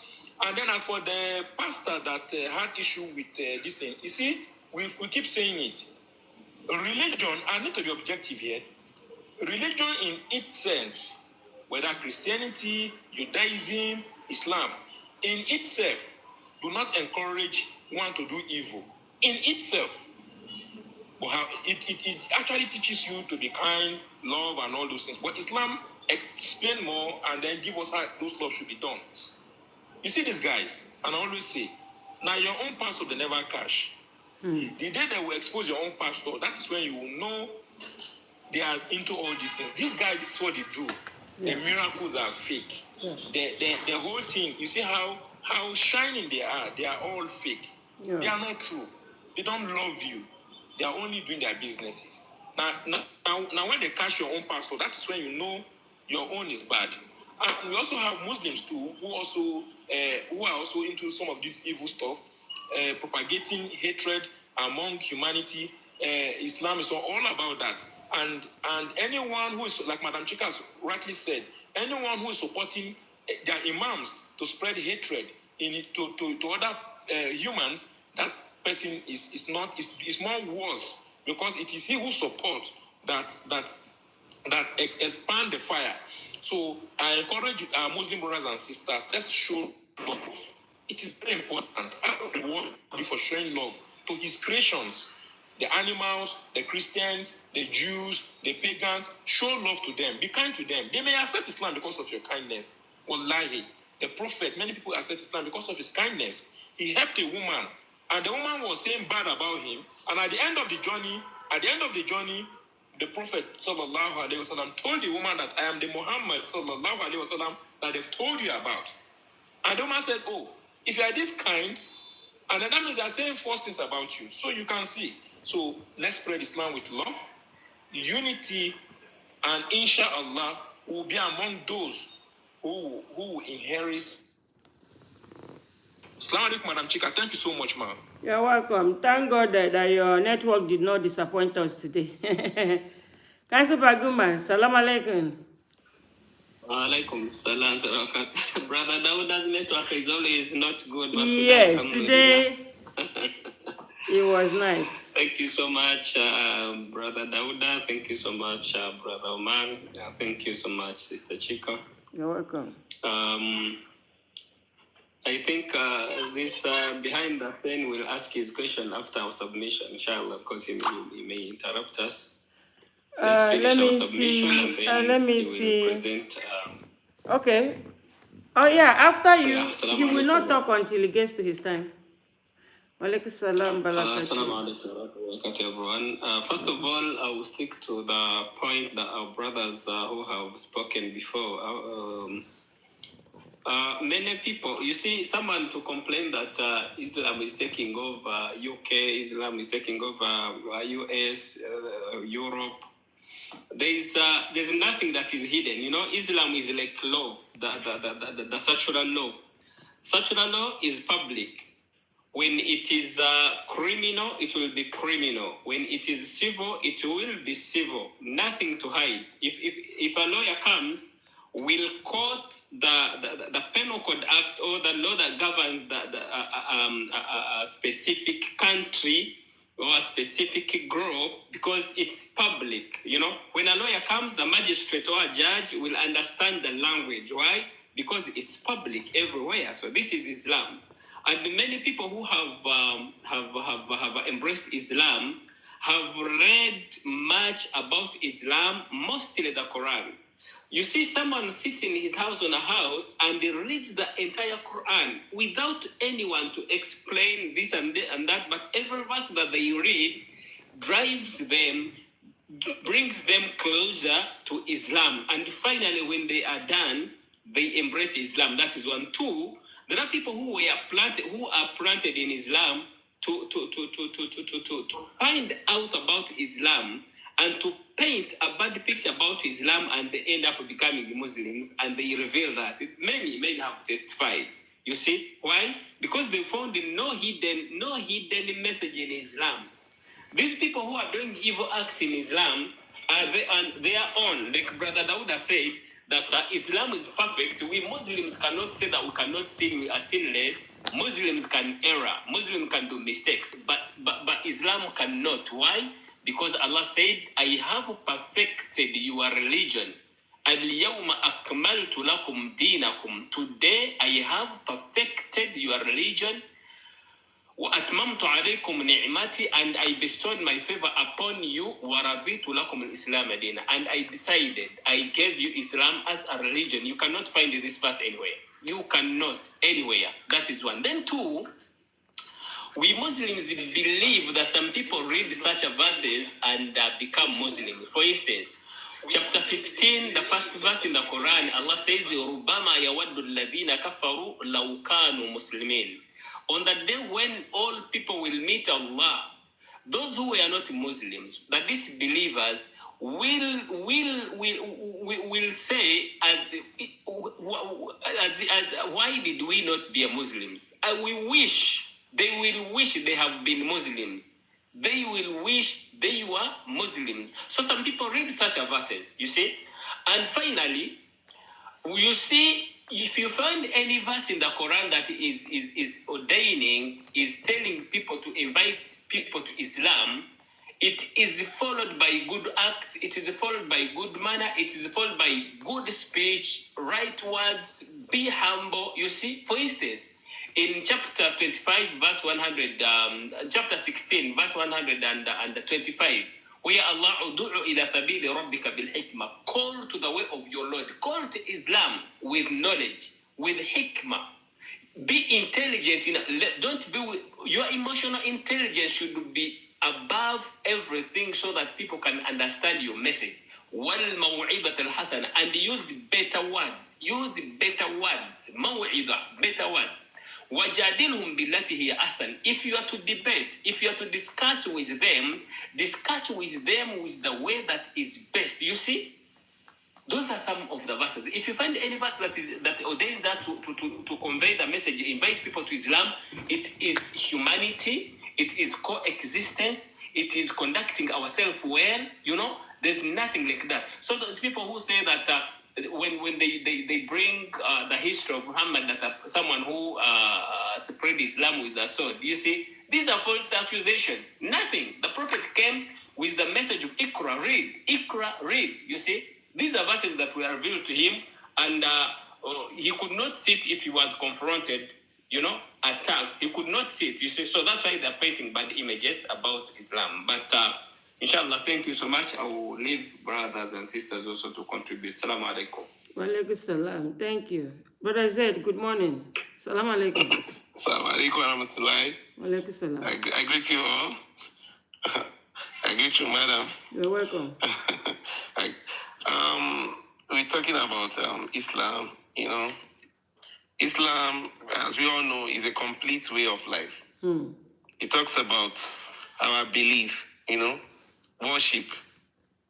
And then as for the pastor that had issue with this thing, you see, we keep saying it. Religion, I need to be objective here. Religion in itself, whether Christianity, Judaism, Islam, in itself, do not encourage one to do evil. In itself. But how it actually teaches you to be kind, love, and all those things. But Islam explain more and then give us how those laws should be done. You see these guys, and I always say, now your own pastor, they never cash. The day they will expose your own pastor, that's when you will know they are into all these things. These guys, this is what they do. Yeah. The miracles are fake. Yeah. The whole thing, you see how shining they are all fake. Yeah. They are not true. They don't love you. They are only doing their businesses. Now when they catch your own pastor, that's when you know your own is bad. And we also have Muslims too, who are also into some of this evil stuff, propagating hatred among humanity, Islam is not all about that. And anyone who is, like Madam Chika has rightly said, anyone who is supporting their imams to spread hatred to other humans, that person is more worse, because it is he who supports that expand the fire. So I encourage our Muslim brothers and sisters, let's show love. It is very important. I don't want for showing love to his creations, the animals, the Christians, the Jews, the pagans. Show love to them. Be kind to them. They may accept Islam because of your kindness. Wallahi, the Prophet, many people accept Islam because of his kindness. He helped a woman, and the woman was saying bad about him. And at the end of the journey, the Prophet sallallahu alaihi wasallam told the woman that I am the Muhammad sallallahu alaihi wasallam that they've told you about. And the woman said, "Oh, if you are this kind," and then that means they are saying false things about you. So you can see. So let's spread Islam with love, unity, and inshallah will be among those who will inherit. Assalamu alaikum, Madam Chika. Thank you so much, ma'am. You're welcome. Thank God that your network did not disappoint us today. Council Baguma, salam alaikum. Alaikum salam. Brother Dauda's network is always not good. But yes, today it was nice. Thank you so much, Brother Dauda. Thank you so much, Brother Oman. Thank you so much, Sister Chika. You're welcome. I think this behind the scene will ask his question after our submission, inshallah, because he may interrupt us. Let me see. Let me see. Present, okay. Oh yeah. After you, he will not talk until he gets to his time. Walaikum salam barakatuh. Assalamu alaikum everyone. First of all, I will stick to the point that our brothers who have spoken before. Many people, you see, someone to complain that Islam is taking over UK, Islam is taking over US, Europe. There's nothing that is hidden. You know, Islam is like law, the secular law. Secular law is public. When it is criminal, it will be criminal. When it is civil, it will be civil. Nothing to hide. If a lawyer comes, will quote the Penal Code Act or the law that governs a specific country or a specific group, because it's public. You know, when a lawyer comes, the magistrate or a judge will understand the language. Why? Because it's public everywhere. So this is Islam. And many people who have embraced Islam have read much about Islam, mostly the Quran. You see someone sits in his house on a house and he reads the entire Quran without anyone to explain this and that, but every verse that they read drives them, brings them closer to Islam. And finally, when they are done, they embrace Islam. That is one. Two, there are people who are planted in Islam to find out about Islam and to paint a bad picture about Islam, and they end up becoming Muslims, and they reveal that. Many have testified. You see why? Because they found no hidden message in Islam. These people who are doing evil acts in Islam are their own. Like Brother Dauda said, that Islam is perfect. We Muslims cannot say that we cannot sin, we are sinless. Muslims can err, Muslims can do mistakes, but Islam cannot. Why? Because Allah said, I have perfected your religion. Al-yawma akmaltu lakum dinakum. Today I have perfected your religion. وَأَتْمَمْتُ عَلَيْكُمْ نِعْمَتِي, and I bestowed my favor upon you. وَرَضِيتُ لَكُمُ الْإِسْلَامَ دِينًا, and I decided, I gave you Islam as a religion. You cannot find this verse anywhere. You cannot anywhere. That is one. Then two, we Muslims believe that some people read such verses and become Muslims. For instance, chapter 15, the first verse in the Quran, Allah says, رُبَّمَا يَوَدُّ الَّذِينَ كَفَرُوا لَوْ كَانُوا مُسْلِمِينَ. On the day when all people will meet Allah, those who were not Muslims, that these believers will say, why did we not be Muslims? They will wish they have been Muslims. they will wish they were Muslims. So some people read such verses, you see. And finally, you see, if you find any verse in the Quran that is ordaining, is telling people to invite people to Islam, it is followed by good acts, it is followed by good manner, it is followed by good speech, right words, be humble. You see, for instance, in chapter 25, verse 100, chapter 16, verse 125, where Allah udu'u ila sabili rabbika bil hikmah, call to the way of your Lord, call to Islam with knowledge, with hikmah. Be intelligent. Don't be with, your emotional intelligence should be above everything so that people can understand your message. وَالْمَوْعِظَةَ الْحَسَنَةَ, and use better words. Use better words. مَوْعِظَة, better words. وَجَادِلْهُمْ بِالَّتِي هِيَ أَحْسَنُ. If you are to debate, if you are to discuss with them with the way that is best. You see, those are some of the verses. If you find any verse that ordains that to convey the message, invite people to Islam, it is humanity, it is coexistence, it is conducting ourselves well, there's nothing like that. So the people who say that when they bring the history of Muhammad, that someone who spread Islam with a sword, you see, these are false accusations. Nothing. The Prophet came with the message of Iqra, read, you see. These are verses that were revealed to him, and he could not sit if he was confronted, attacked. He could not sit, you see. So that's why they're painting bad images about Islam. But inshallah, thank you so much. I will leave brothers and sisters also to contribute. Salaam alaikum. Wa alaikum salam. Thank you. Brother Zaid, good morning. Salam alaikum. Salam alaikum wa rahmatullahi. Wa alaikum salam. I greet you all. I greet you, madam. You're welcome. We're talking about Islam. Islam, as we all know, is a complete way of life. It talks about our belief, worship,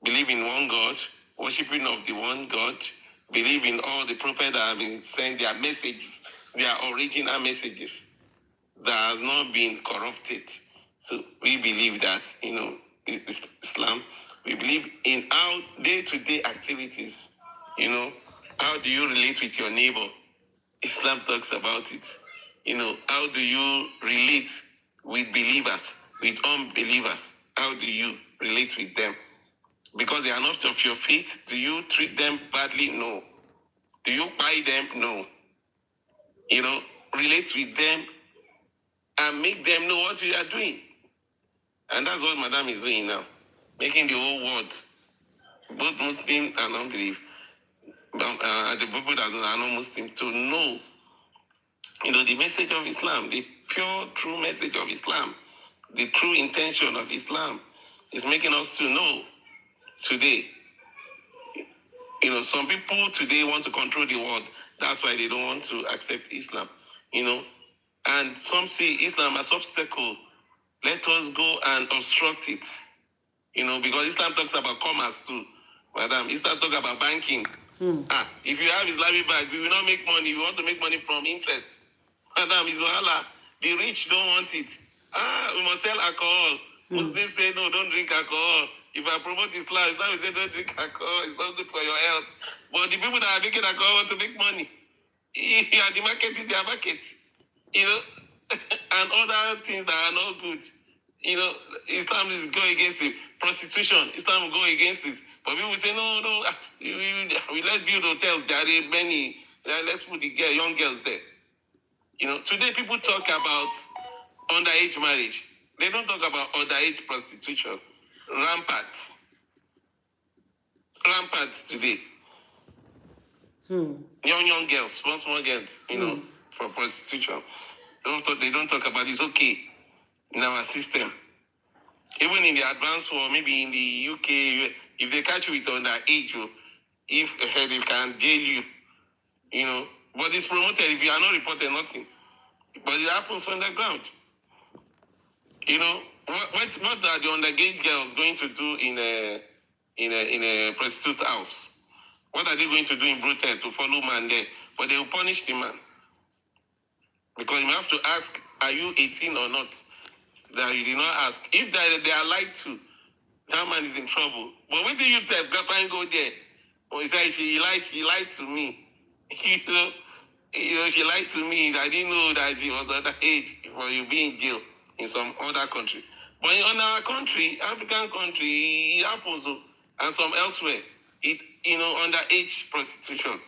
believe in one God, worshiping of the one God, believe in all the prophets that have been sent, their messages, their original messages that has not been corrupted. So we believe that, Islam, we believe in our day-to-day activities. How do you relate with your neighbor? Islam talks about it. How do you relate with believers, with unbelievers? How do you relate with them? Because they are not of your faith, do you treat them badly? No. Do you buy them? No. Relate with them and make them know what you are doing. And that's what Madam is doing now. Making the whole world, both Muslim and unbelief, the people that are not Muslim, to know, the message of Islam, the pure, true message of Islam, the true intention of Islam is making us to know today. Some people today want to control the world. That's why they don't want to accept Islam, And some see Islam as obstacle. Let us go and obstruct it, because Islam talks about commerce too. Madam, Islam talks about banking. If you have Islamic bank, we will not make money. We want to make money from interest. Madam, Izuala, the rich don't want it. We must sell alcohol. Muslims say, no, don't drink alcohol. If I promote Islam will say, don't drink alcohol. It's not good for your health. But the people that are making alcohol want to make money. Yeah, the market is their market. And other things that are not good. Islam is going against it. Prostitution, Islam will go against it. But people say, no, we let build hotels, there are many. Let's put the young girls there. Today people talk about underage marriage. They don't talk about underage prostitution. Rampant today. Young girls, small girls, for prostitution. They don't talk about it's okay in our system. Even in the advanced world, maybe in the UK, if they catch you with underage, if they can jail you, But it's promoted if you are not reported, nothing. But it happens on the ground. What are the underage girls going to do in a prostitute house? What are they going to do in Brutal to follow man there? But they will punish the man. Because you have to ask, are you 18 or not? that you did not ask. If they are lied to, that man is in trouble. But when you say girlfriend go there, or he said he lied to me. She lied to me. I didn't know that she was underage for you be in jail in some other country. But in our country, African country, it happens, and some elsewhere, it underage prostitution,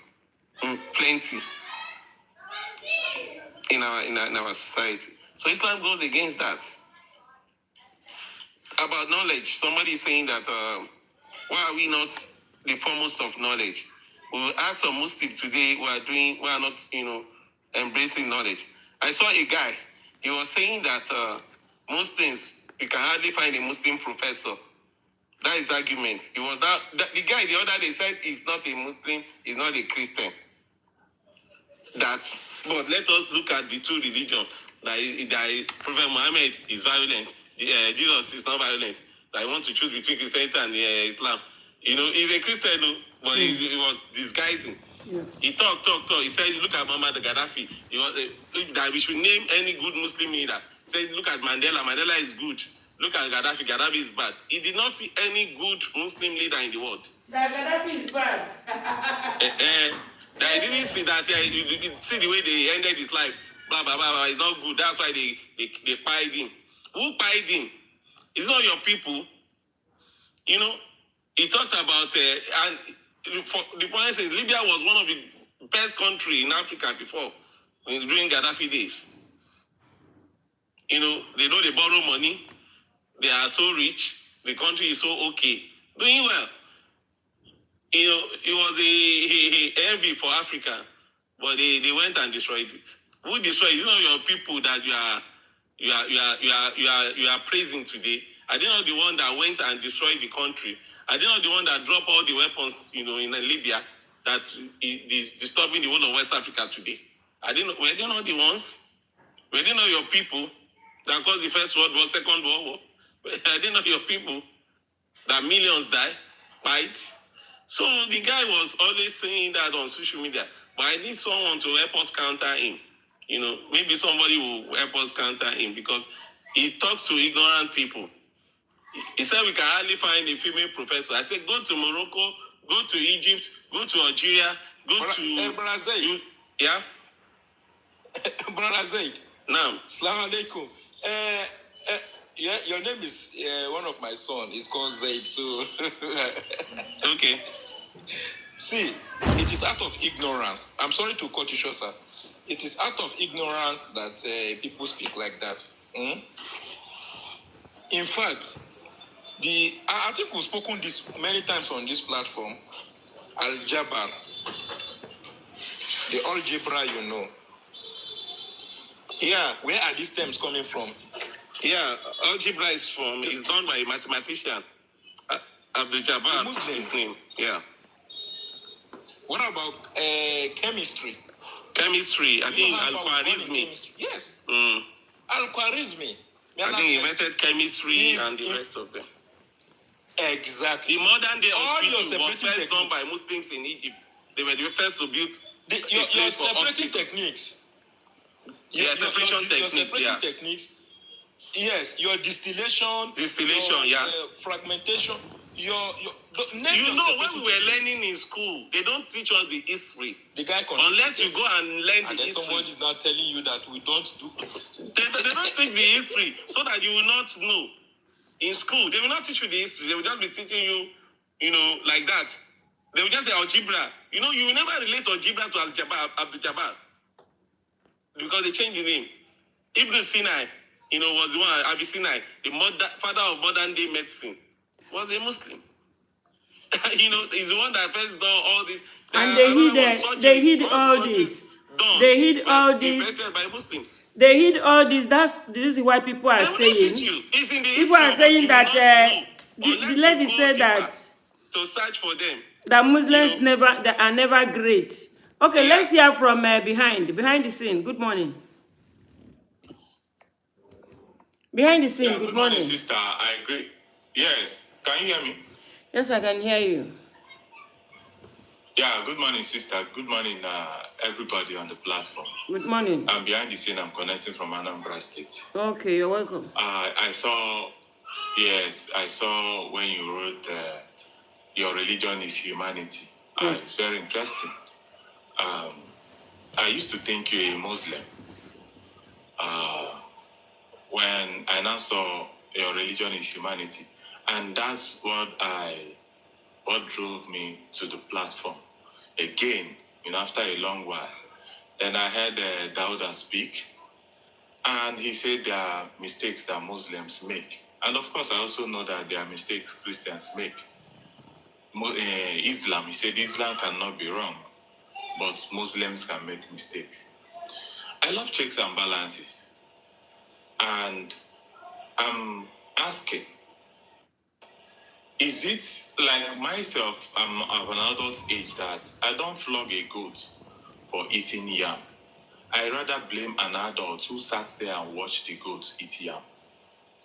plenty in our society. So Islam goes against that. About knowledge, somebody is saying that why are we not the foremost of knowledge? We will ask some Muslims today who are not embracing knowledge. I saw a guy. He was saying that Muslims, you can hardly find a Muslim professor. That is argument. It was that the guy the other day said he's not a Muslim, he's not a Christian. But let us look at the two religions. That Prophet Muhammad is violent. Jesus is not violent. I want to choose between Christianity and Islam. He's a Christian, but he was disguising. Yeah. He talked. He said, look at Muhammad Gaddafi. He was that we should name any good Muslim leader. He said, look at Mandela. Mandela is good. Look at Gaddafi. Gaddafi is bad. He did not see any good Muslim leader in the world. That Gaddafi is bad. I didn't see that. You see the way they ended his life. Blah, blah, blah, blah. It's not good. That's why they pied him. Who pied him? It's not your people. He talked about, and the point is, Libya was one of the best countries in Africa before, during Gaddafi days. They know they borrow money. They are so rich. The country is so okay. Doing well. It was a envy for Africa, but they went and destroyed it. Who destroyed it? Your people that you are praising today. Are they not the one that went and destroyed the country? Are they not the one that dropped all the weapons, in Libya that is disturbing the whole of West Africa today? Were they not the ones? Were they not your people that caused the First World War, Second World War? Are they not your people that millions died? So the guy was always saying that on social media, but I need someone to help us counter him. Maybe somebody will help us counter him because he talks to ignorant people. He said we can hardly find a female professor. I said go to Morocco, go to Egypt, go to Algeria, to Brother Zaid. Yeah? Brother Zaid. Naam. Assalamu alaikum. Yeah, your name is one of my sons. It's called Zaid. So okay. See, it is out of ignorance. I'm sorry to cut you short, sir. It is out of ignorance that people speak like that. In fact, I think we've spoken this many times on this platform. Al-Jabbar, the algebra, Yeah. Where are these terms coming from? Yeah, algebra is done by a mathematician. Abdul-Jabbar is his name. Yeah. What about chemistry? Chemistry, I think Al-Khwarizmi. Yes. Al-Khwarizmi. I think he invented chemistry and the rest of them. Exactly. The modern day hospital was first done by Muslims in Egypt. They were the first to build your separating techniques. Your separating techniques. Yes, your distillation, fragmentation, when we were learning in school, they don't teach us the history. The guy unless you go and learn the history. Someone is not telling you that we don't do. They don't teach the history so that you will not know. In school, they will not teach you the history. They will just be teaching you, like that. They will just say algebra. You will never relate algebra to Abdul-Jabbar because they changed the name. Ibn Sina, was the one, Avicenna, the father of modern day medicine, was a Muslim. He's the one that first done all this. And they hid all this. They hid all this. Invented by Muslims. They hid all this. This is why people are saying. People are saying that the lady said that to search for them. That Muslims are never great. Okay, let's hear from behind the scene. Good morning. Behind the scene. Good morning, sister. I agree. Yes. Can you hear me? Yes, I can hear you. Yeah, good morning, sister. Good morning, everybody on the platform. Good morning. I'm behind the scene. I'm connecting from Anambra State. Okay, you're welcome. I saw when you wrote your religion is humanity. It's very interesting. I used to think you're a Muslim. When I now saw your religion is humanity, and that's what drove me to the platform. Again, after a long while, then I heard Dauda speak, and he said there are mistakes that Muslims make. And of course, I also know that there are mistakes Christians make. Islam, he said Islam cannot be wrong, but Muslims can make mistakes. I love checks and balances. And I'm asking, is it like myself, I'm of an adult age, that I don't flog a goat for eating yam? I rather blame an adult who sat there and watched the goat eat yam.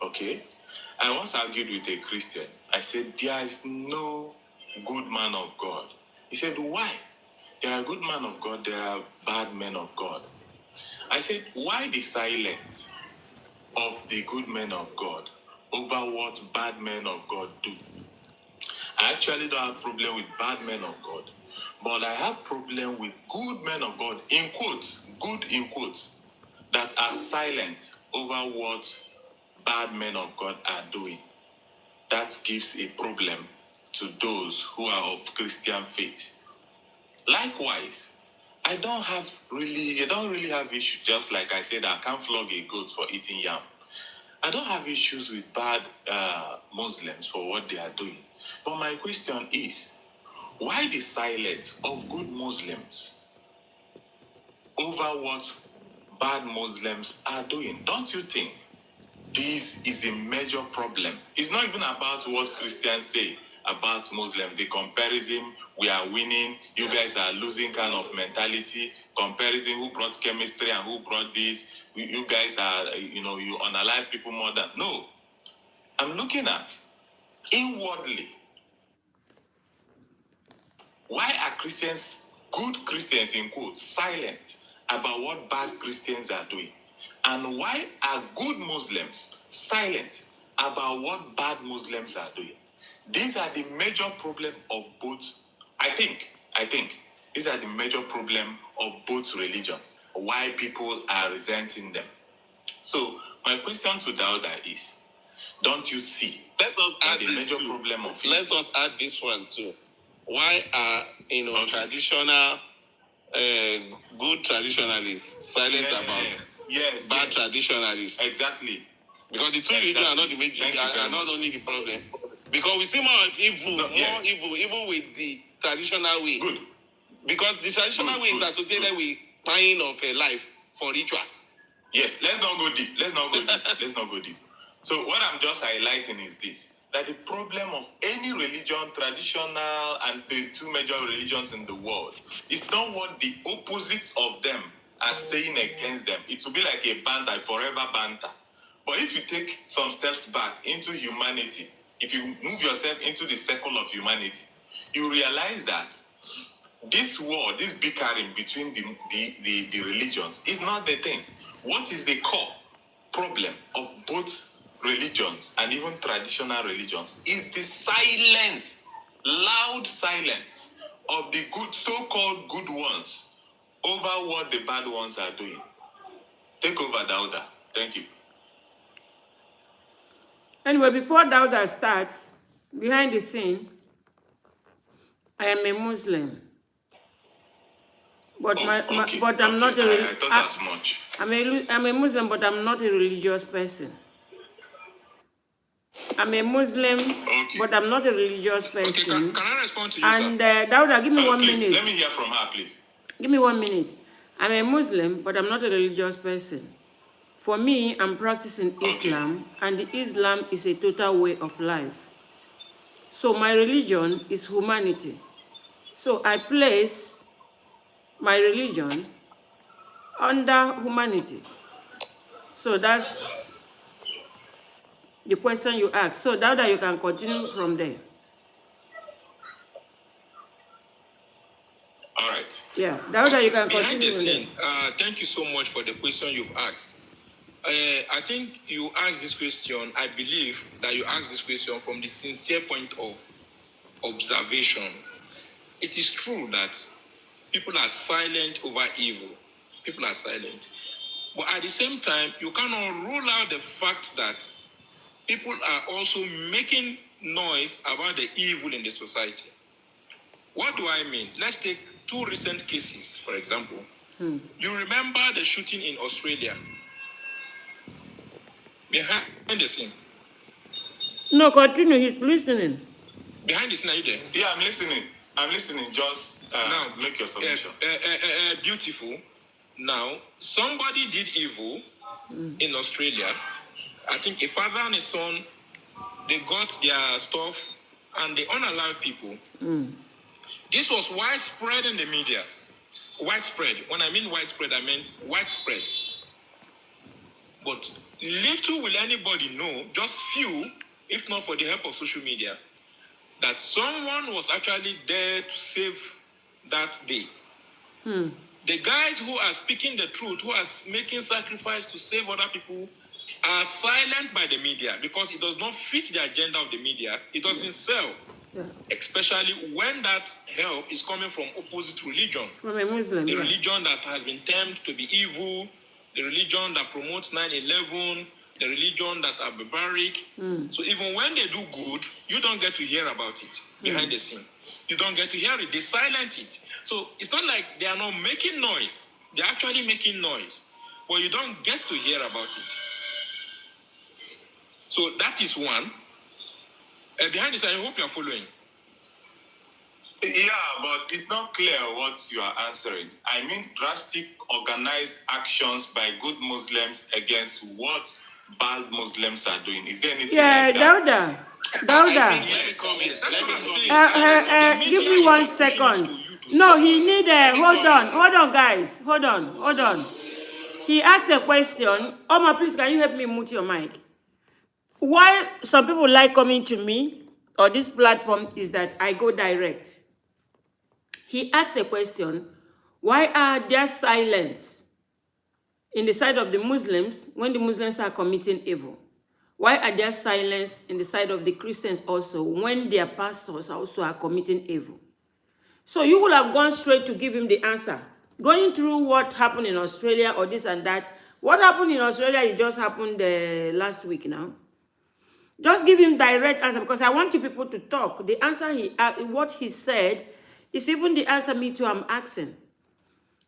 Okay? I once argued with a Christian. I said, there is no good man of God. He said, why? There are good men of God, there are bad men of God. I said, why the silence of the good men of God over what bad men of God do? I actually don't have problem with bad men of God, but I have problem with good men of God, in quotes, good in quotes, that are silent over what bad men of God are doing. That gives a problem to those who are of Christian faith. Likewise, I don't really have issues, just like I said, I can't flog a goat for eating yam. I don't have issues with bad Muslims for what they are doing. But my question is, why the silence of good Muslims over what bad Muslims are doing? Don't you think this is a major problem? It's not even about what Christians say about Muslims. The comparison, we are winning, you guys are losing kind of mentality. Comparison, who brought chemistry and who brought this. You guys are, you unalive people more than. No. I'm looking at inwardly. Why are Christians, good Christians in quotes, silent about what bad Christians are doing? And why are good Muslims silent about what bad Muslims are doing? These are the major problem of both. I think these are the major problem of both religion. Why people are resenting them. So my question to Dauda is, don't you see? Let's us add the this major too. problem of Let us add this one too. Why are traditional good traditionalists silent about bad traditionalists? Exactly. Because the two religions are not the major, are not only the problem. Because we see more of evil, even with the traditional way. Good. Because the traditional way is associated with buying of a life for rituals. Yes, let's not go deep. Let's not go deep. So what I'm just highlighting is this, that the problem of any religion, traditional and the two major religions in the world, is not what the opposites of them are saying against them. It will be like a banter, forever banter. But if you take some steps back into humanity, if you move yourself into the circle of humanity, you realize that this war, this bickering between the religions is not the thing. What is the core problem of both religions and even traditional religions is the silence, loud silence of the good, so-called good ones over what the bad ones are doing. Take over, Dauda. Thank you. Anyway, before Dauda starts, behind the scene, I am a Muslim. But I'm not a. I thought as much. I'm a Muslim, but I'm not a religious person. I'm a Muslim, but I'm not a religious person. Okay, can I respond to you, and Dauda, give me 1 minute. Let me hear from her, please. Give me 1 minute. I'm a Muslim, but I'm not a religious person. For me, I'm practicing Islam, and Islam is a total way of life. So my religion is humanity. So I place my religion under humanity. So that's the question you asked. So Dauda, you can continue from there. right. Yeah, Dauda, you can Behind continue. the scene, thank you so much for the question you've asked. I think you asked this question, I believe that you asked this question from the sincere point of observation. It is true that people are silent over evil. People are silent. But at the same time, you cannot rule out the fact that people are also making noise about the evil in the society. What do I mean? Let's take two recent cases, for example. You remember the shooting in Australia? Behind the scene. No, continue. He's listening. Behind the scene, are you there? Yeah, I'm listening. I'm listening. Just Now, make your submission. beautiful. Now, somebody did evil in Australia. I think a father and a son, they got their stuff and they unalive people. This was widespread in the media. Widespread. When I mean widespread, I meant widespread. But little will anybody know, just few, if not for the help of social media, that someone was actually there to save that day. The guys who are speaking the truth, who are making sacrifice to save other people, are silent by the media because it does not fit the agenda of the media. It doesn't sell. Especially when that help is coming from opposite religion. From a Muslim, The religion that has been termed to be evil, the religion that promotes 9/11, the religion that are barbaric. So even when they do good, you don't get to hear about it behind the scene. You don't get to hear it. They silence it. So it's not like they are not making noise. They're actually making noise. But you don't get to hear about it. So that is one. Behind the scene, I hope you're following. Yeah, but it's not clear what you are answering. I mean, drastic, organized actions by good Muslims against what bad Muslims are doing. Is there anything like that? Dauda. I think, let me come in. Give me 1 second. No, he need hold on, guys. Hold on. He asked a question. Oma, please, can you help me mute your mic? Why some people like coming to me or this platform is that I go direct. He asked a question, why are there silence in the side of the Muslims when the Muslims are committing evil? Why are there silence in the side of the Christians also when their pastors also are committing evil? So you would have gone straight to give him the answer. Going through what happened in Australia or this and that. What happened in Australia, it just happened last week now. Just give him direct answer because I want you people to talk. The answer what he said is even the answer me too I'm asking.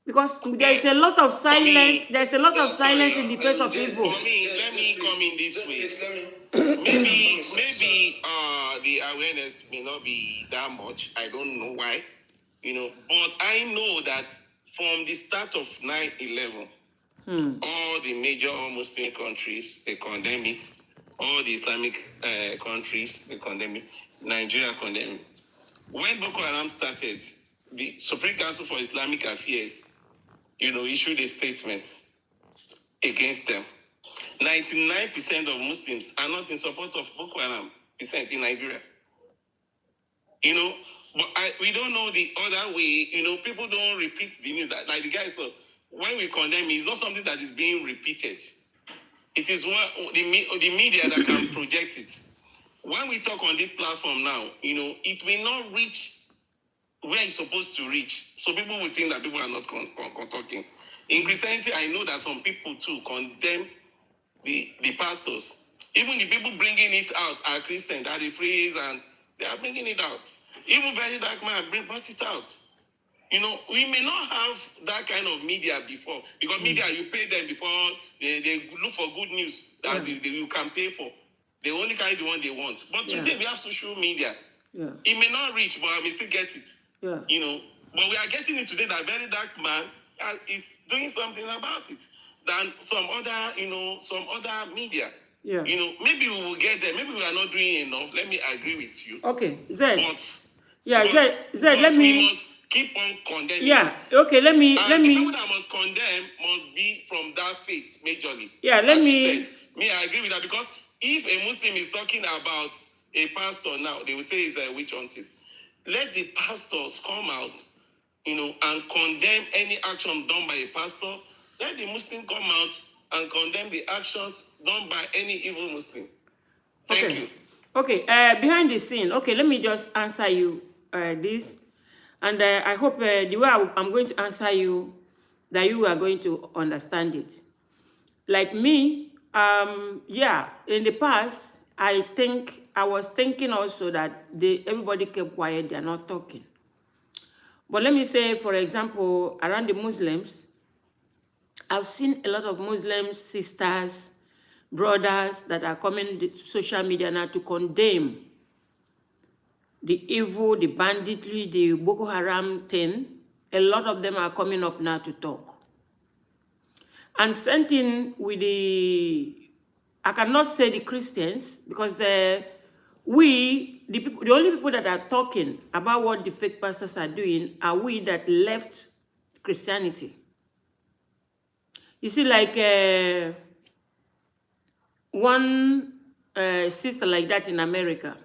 Because there's a lot of silence. There's a lot of silence in the face of evil. For me, let me come in this way. Maybe the awareness may not be that much. I don't know why, But I know that from the start of 9/11, all the major Muslim countries they condemn it. All the Islamic countries they condemn it. Nigeria condemn it. When Boko Haram started, the Supreme Council for Islamic Affairs, issued a statement against them. 99% of Muslims are not in support of Boko Haram percent in Nigeria. But we don't know the other way. People don't repeat the news. Like the guy said, when we condemn it, it's not something that is being repeated. It is the media that can project it. When we talk on this platform now, it may not reach where it's supposed to reach. So people will think that people are not talking. In Christianity, I know that some people too condemn the pastors. Even the people bringing it out are Christian, that the phrase, and they are bringing it out. Even very dark man brought it out. We may not have that kind of media before, because media, you pay them before they look for good news that you can pay for. They only carry the one they want. But today we have social media. It may not reach, but I may still get it. But we are getting it today that very dark man is doing something about it than some other media. Maybe we will get there. Maybe we are not doing enough. Let me agree with you. Okay, Zed. Zed, let me. We must keep on condemning. Okay, let me. The people that must condemn must be from that faith majorly. Let me. You said. I agree with that, because if a Muslim is talking about a pastor now, they will say it's a witch hunting. Let the pastors come out, and condemn any action done by a pastor. Let the Muslim come out and condemn the actions done by any evil Muslim. Thank you. Okay, behind the scene, okay, let me just answer you this. And I hope the way I'm going to answer you, that you are going to understand it. Like me, yeah, in the past, I was thinking also that everybody kept quiet, they're not talking. But let me say, for example, around the Muslims, I've seen a lot of Muslim sisters, brothers that are coming to social media now to condemn the evil, the banditry, the Boko Haram thing. A lot of them are coming up now to talk. And sent in with I cannot say the Christians, because the only people that are talking about what the fake pastors are doing are we that left Christianity. You see, like one sister like that in America,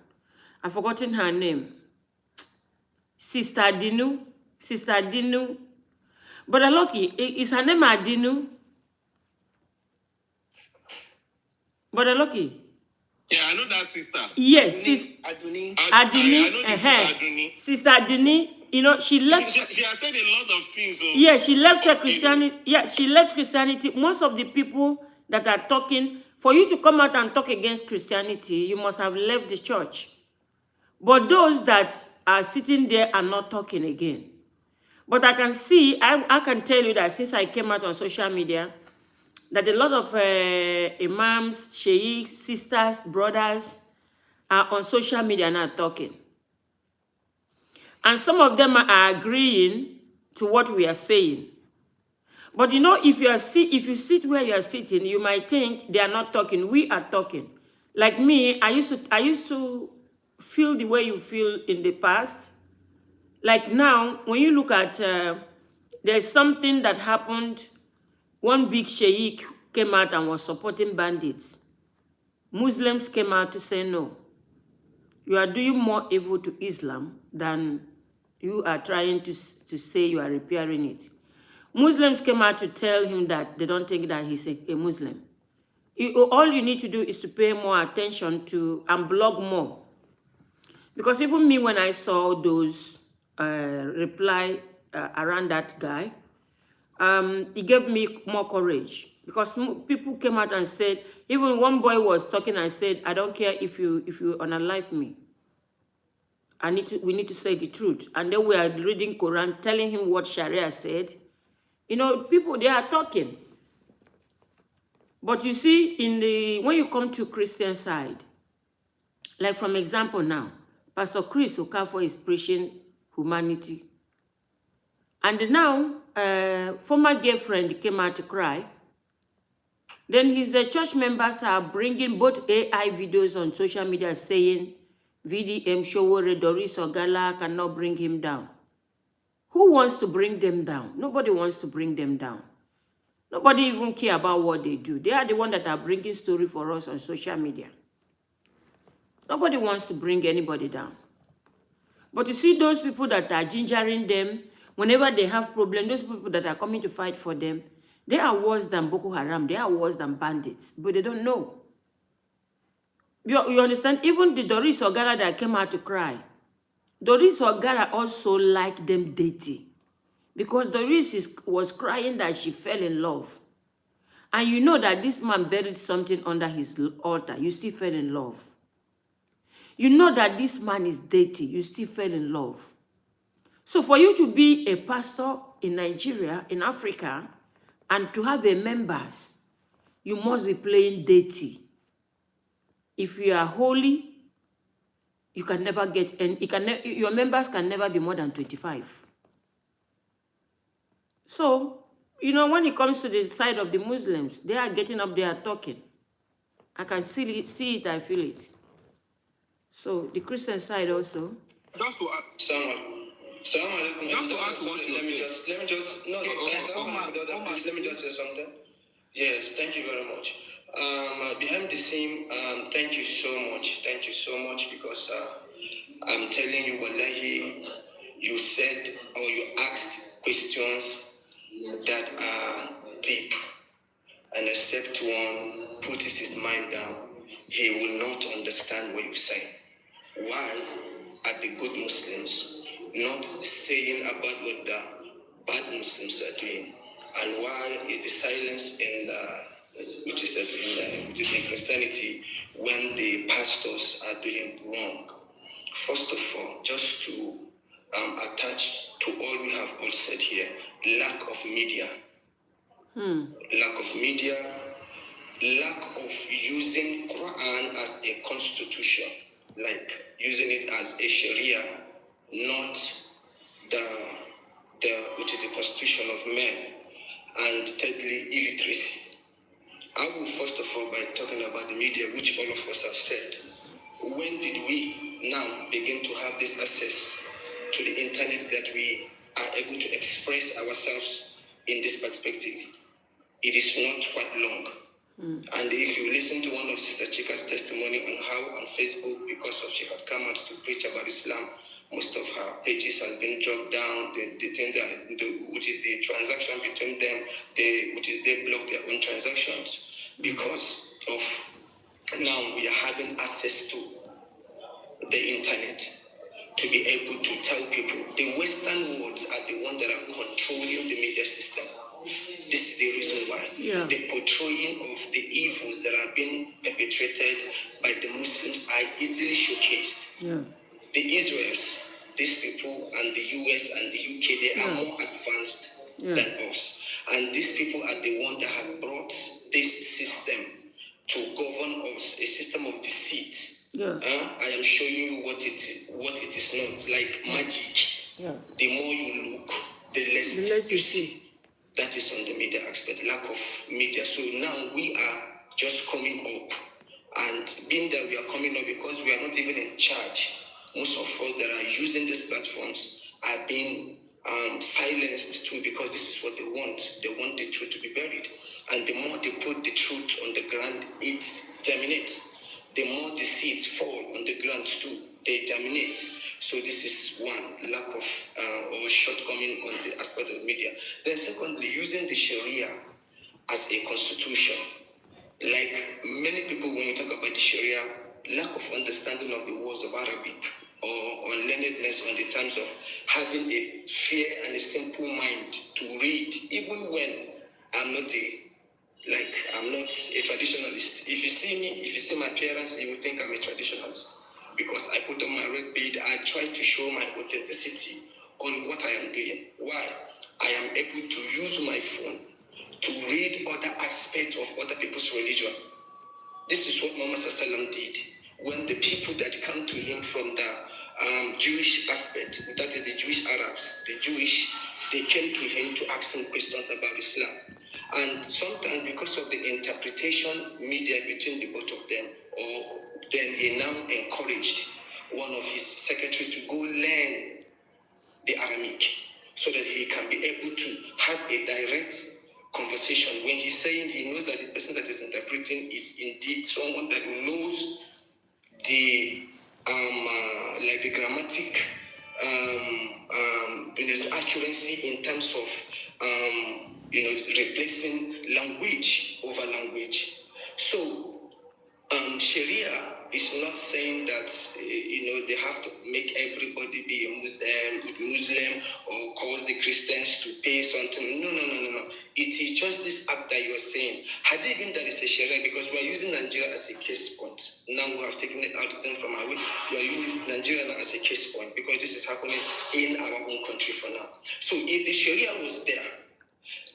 I've forgotten her name. Sister Adinu. But Lucky, is her name Adinu? But Lucky. Yeah, I know that sister. Yes, Aduni. I know this sister Aduni. Sister Aduni, she left. She has said a lot of things. So yeah, she left her Christianity. Yeah, she left Christianity. Most of the people that are talking, for you to come out and talk against Christianity, you must have left the church. But those that are sitting there are not talking again. But I can see, I can tell you that since I came out on social media, that a lot of imams, sheikhs, sisters, brothers are on social media now talking. And some of them are agreeing to what we are saying. But if you sit where you are sitting, you might think they are not talking. We are talking. Like me, I used to feel the way you feel in the past. Like now, when you look at, there's something that happened. One big sheikh came out and was supporting bandits. Muslims came out to say, no, you are doing more evil to Islam than you are trying to say you are repairing it. Muslims came out to tell him that they don't think that he's a Muslim. All you need to do is to pay more attention to and blog more. Because even me, when I saw those reply around that guy, it gave me more courage. Because people came out and said, even one boy was talking and said, I don't care if you unalive me. We need to say the truth. And then we are reading Quran, telling him what Sharia said. People, they are talking. But you see, when you come to Christian side, like from example now, Pastor Chris Okafor is preaching humanity. And now, former girlfriend came out to cry. Then his church members are bringing both AI videos on social media saying, VDM Showore Doris Ogala cannot bring him down. Who wants to bring them down? Nobody wants to bring them down. Nobody even care about what they do. They are the ones that are bringing story for us on social media. Nobody wants to bring anybody down. But you see those people that are gingering them, whenever they have problems, those people that are coming to fight for them, they are worse than Boko Haram. They are worse than bandits. But they don't know. You understand? Even the Doris Ogara that came out to cry, Doris Ogara also liked them dirty. Because Doris was crying that she fell in love. And you know that this man buried something under his altar. You still fell in love. You know that this man is dirty. You still fell in love. So for you to be a pastor in Nigeria, in Africa, and to have a members, you must be playing dirty. If you are holy, you can never get, and your members can never be more than 25. So, when it comes to the side of the Muslims, they are getting up there talking. I can see it, I feel it. So, the Christian side also. Just to add, Just to add to what you said. Let me just say something. Yes, thank you very much. Behind the scene, thank you so much. Thank you so much, because I'm telling you, wallahi, you said or you asked questions that are deep, and except one puts his mind down, he will not understand what you say. Why are the good Muslims not saying about what the bad Muslims are doing? And why is the silence which is in Christianity when the pastors are doing wrong? First of all, just to attach to all we have all said here, lack of media. Lack of media, lack of using Quran as a constitution, like using it as a Sharia, not which is the constitution of men. And thirdly, illiteracy. I will first of all by talking about the media, which all of us have said. When did we now begin to have this access to the internet that we are able to express ourselves in this perspective? It is not quite long. And if you listen to one of Sister Chika's testimony on how on Facebook, because of she had come out to preach about Islam, most of her pages has been dropped down. The thing that which is the transaction between them, which is they block their own transactions because of now we are having access to the internet to be able to tell people. The Western worlds are the ones that are controlling the media system. This is the reason why. The portraying of the evils that are being perpetrated by the Muslims are easily showcased. The Israelis, these people, and the US and the UK, they are more advanced than us. And these people are the ones that have brought this system to govern us, a system of deceit. I am showing you what it is not, like magic. The more you look, the less you see. That is on the media aspect, lack of media. So now we are just coming up, and being that we are coming up because we are not even in charge, most of us that are using these platforms are being silenced too, because this is what they want. They want the truth to be buried. And the more they put the truth on the ground, it germinates. The more the seeds fall on the ground too, they germinate. So this is one, lack of or shortcoming on the aspect of media. Then secondly, using the Sharia as a constitution. Like many people, when you talk about the Sharia, lack of understanding of the words of Arabic or unlearnedness on the terms of having a fair and a simple mind to read, even when I'm not a traditionalist. If you see me, if you see my appearance, you will think I'm a traditionalist. Because I put on my red bead, I try to show my authenticity on what I am doing. Why? I am able to use my phone to read other aspects of other people's religion. This is what Muhammad Sallallahu did. When the people that come to him from the Jewish aspect, that is the Jewish Arabs, they came to him to ask him questions about Islam. And sometimes because of the interpretation media between the both of them, then he now encouraged one of his secretary to go learn the Aramaic so that he can be able to have a direct conversation. When he's saying he knows that the person that is interpreting is indeed someone that knows the like the grammatic accuracy in terms of replacing language over language. So Sharia is not saying that they have to make everybody be a Muslim or cause the Christians to pay something. No. It is just this act that you are saying. Had it been that it's a Sharia, because we are using Nigeria as a case point. Now we have taken it out from our way. We are using Nigeria now as a case point because this is happening in our own country for now. So if the Sharia was there,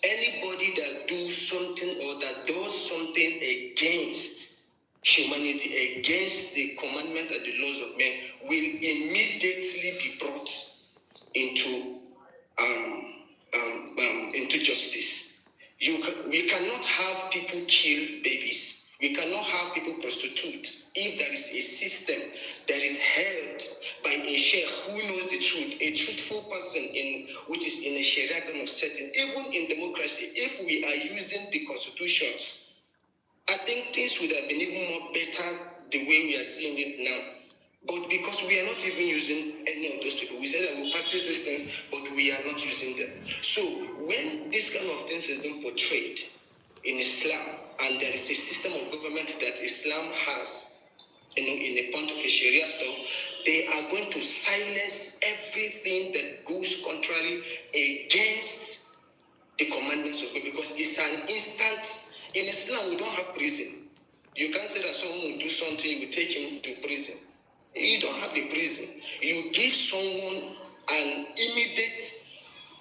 anybody that do something or that does something against humanity, against the commandment and the laws of men, will immediately be brought into justice. We cannot have people kill babies. We cannot have people prostitute if there is a system that is held by a sheikh who knows the truth, a truthful person which is in a Sharia kind of setting. Even in democracy, if we are using the constitutions, I think things would have been even more better the way we are seeing it now. But because we are not even using any of those people, we We say that we practice these things, but we are not using them. So when this kind of things is being portrayed in Islam, and there is a system of government that Islam has, in a point of a Sharia stuff, they are going to silence everything that goes contrary against the commandments of God, because it's an instant. In Islam, we don't have prison. You can't say that someone will do something, you will take him to prison. You don't have a prison. You give someone an immediate,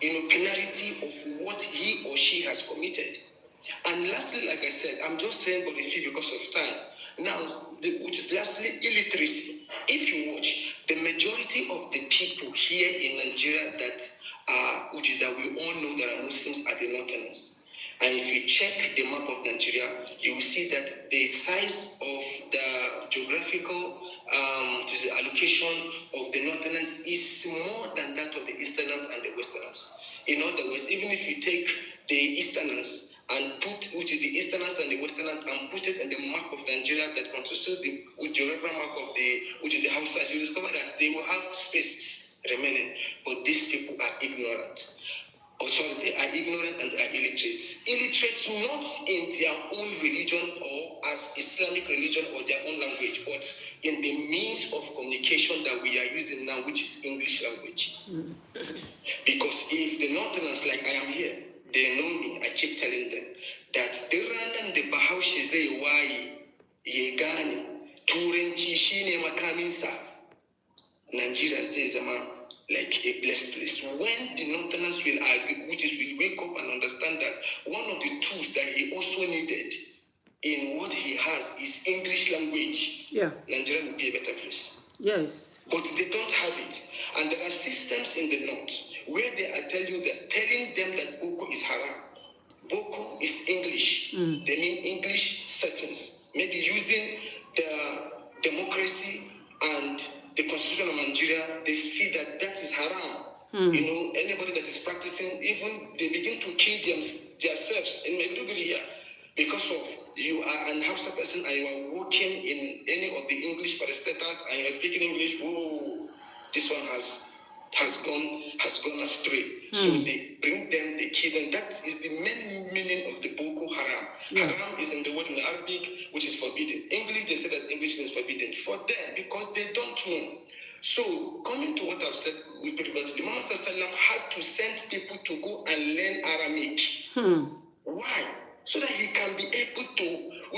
penalty of what he or she has committed. And lastly, like I said, I'm just saying but a few because of time. Now, which is lastly, illiteracy. If you watch, the majority of the people here in Nigeria that we all know that are Muslims are the Northerners. And if you check the map of Nigeria, you will see that the size of the geographical allocation of the Northerners is more than that of the Easterners and the Westerners. In other words, even if you take the Easterners and which is the Easterners and the Westerners, and put it in the map of Nigeria that constitutes the geographical map of which is the Hausas, you discover that they will have spaces remaining, but these people are ignorant. They are ignorant and are illiterate. Illiterate not in their own religion or as Islamic religion or their own language, but in the means of communication that we are using now, which is English language. Because if the Northerners, like I am here, they know me, I keep telling them that the ranan the Bahaushe zai waye ya gane turanci shine makaminsa, Nigeria zai zama like a blessed place. When the Northerners will agree, will wake up and understand that one of the tools that he also needed in what he has is English language, Nigeria will be a better place. Yes. But they don't have it. And there are systems in the north where they are telling them that Boko is haram. Boko is English. They mean English settings. Maybe using the democracy and the constitution of Nigeria, they feel that is haram. Anybody that is practicing, even they begin to kill themselves in Maiduguri here because of you are an Hausa person and you are working in any of the English parastatals and you are speaking English. Whoa, this one has gone astray. So they bring them, they kill them. That is the main meaning of the Boko Haram. Haram is in the word in Arabic, which is forbidden. English, they say that English is forbidden for them because they don't know. So, coming to what I've said previously, Muhammad had to send people to go and learn Aramaic. Why? So that he can be able to,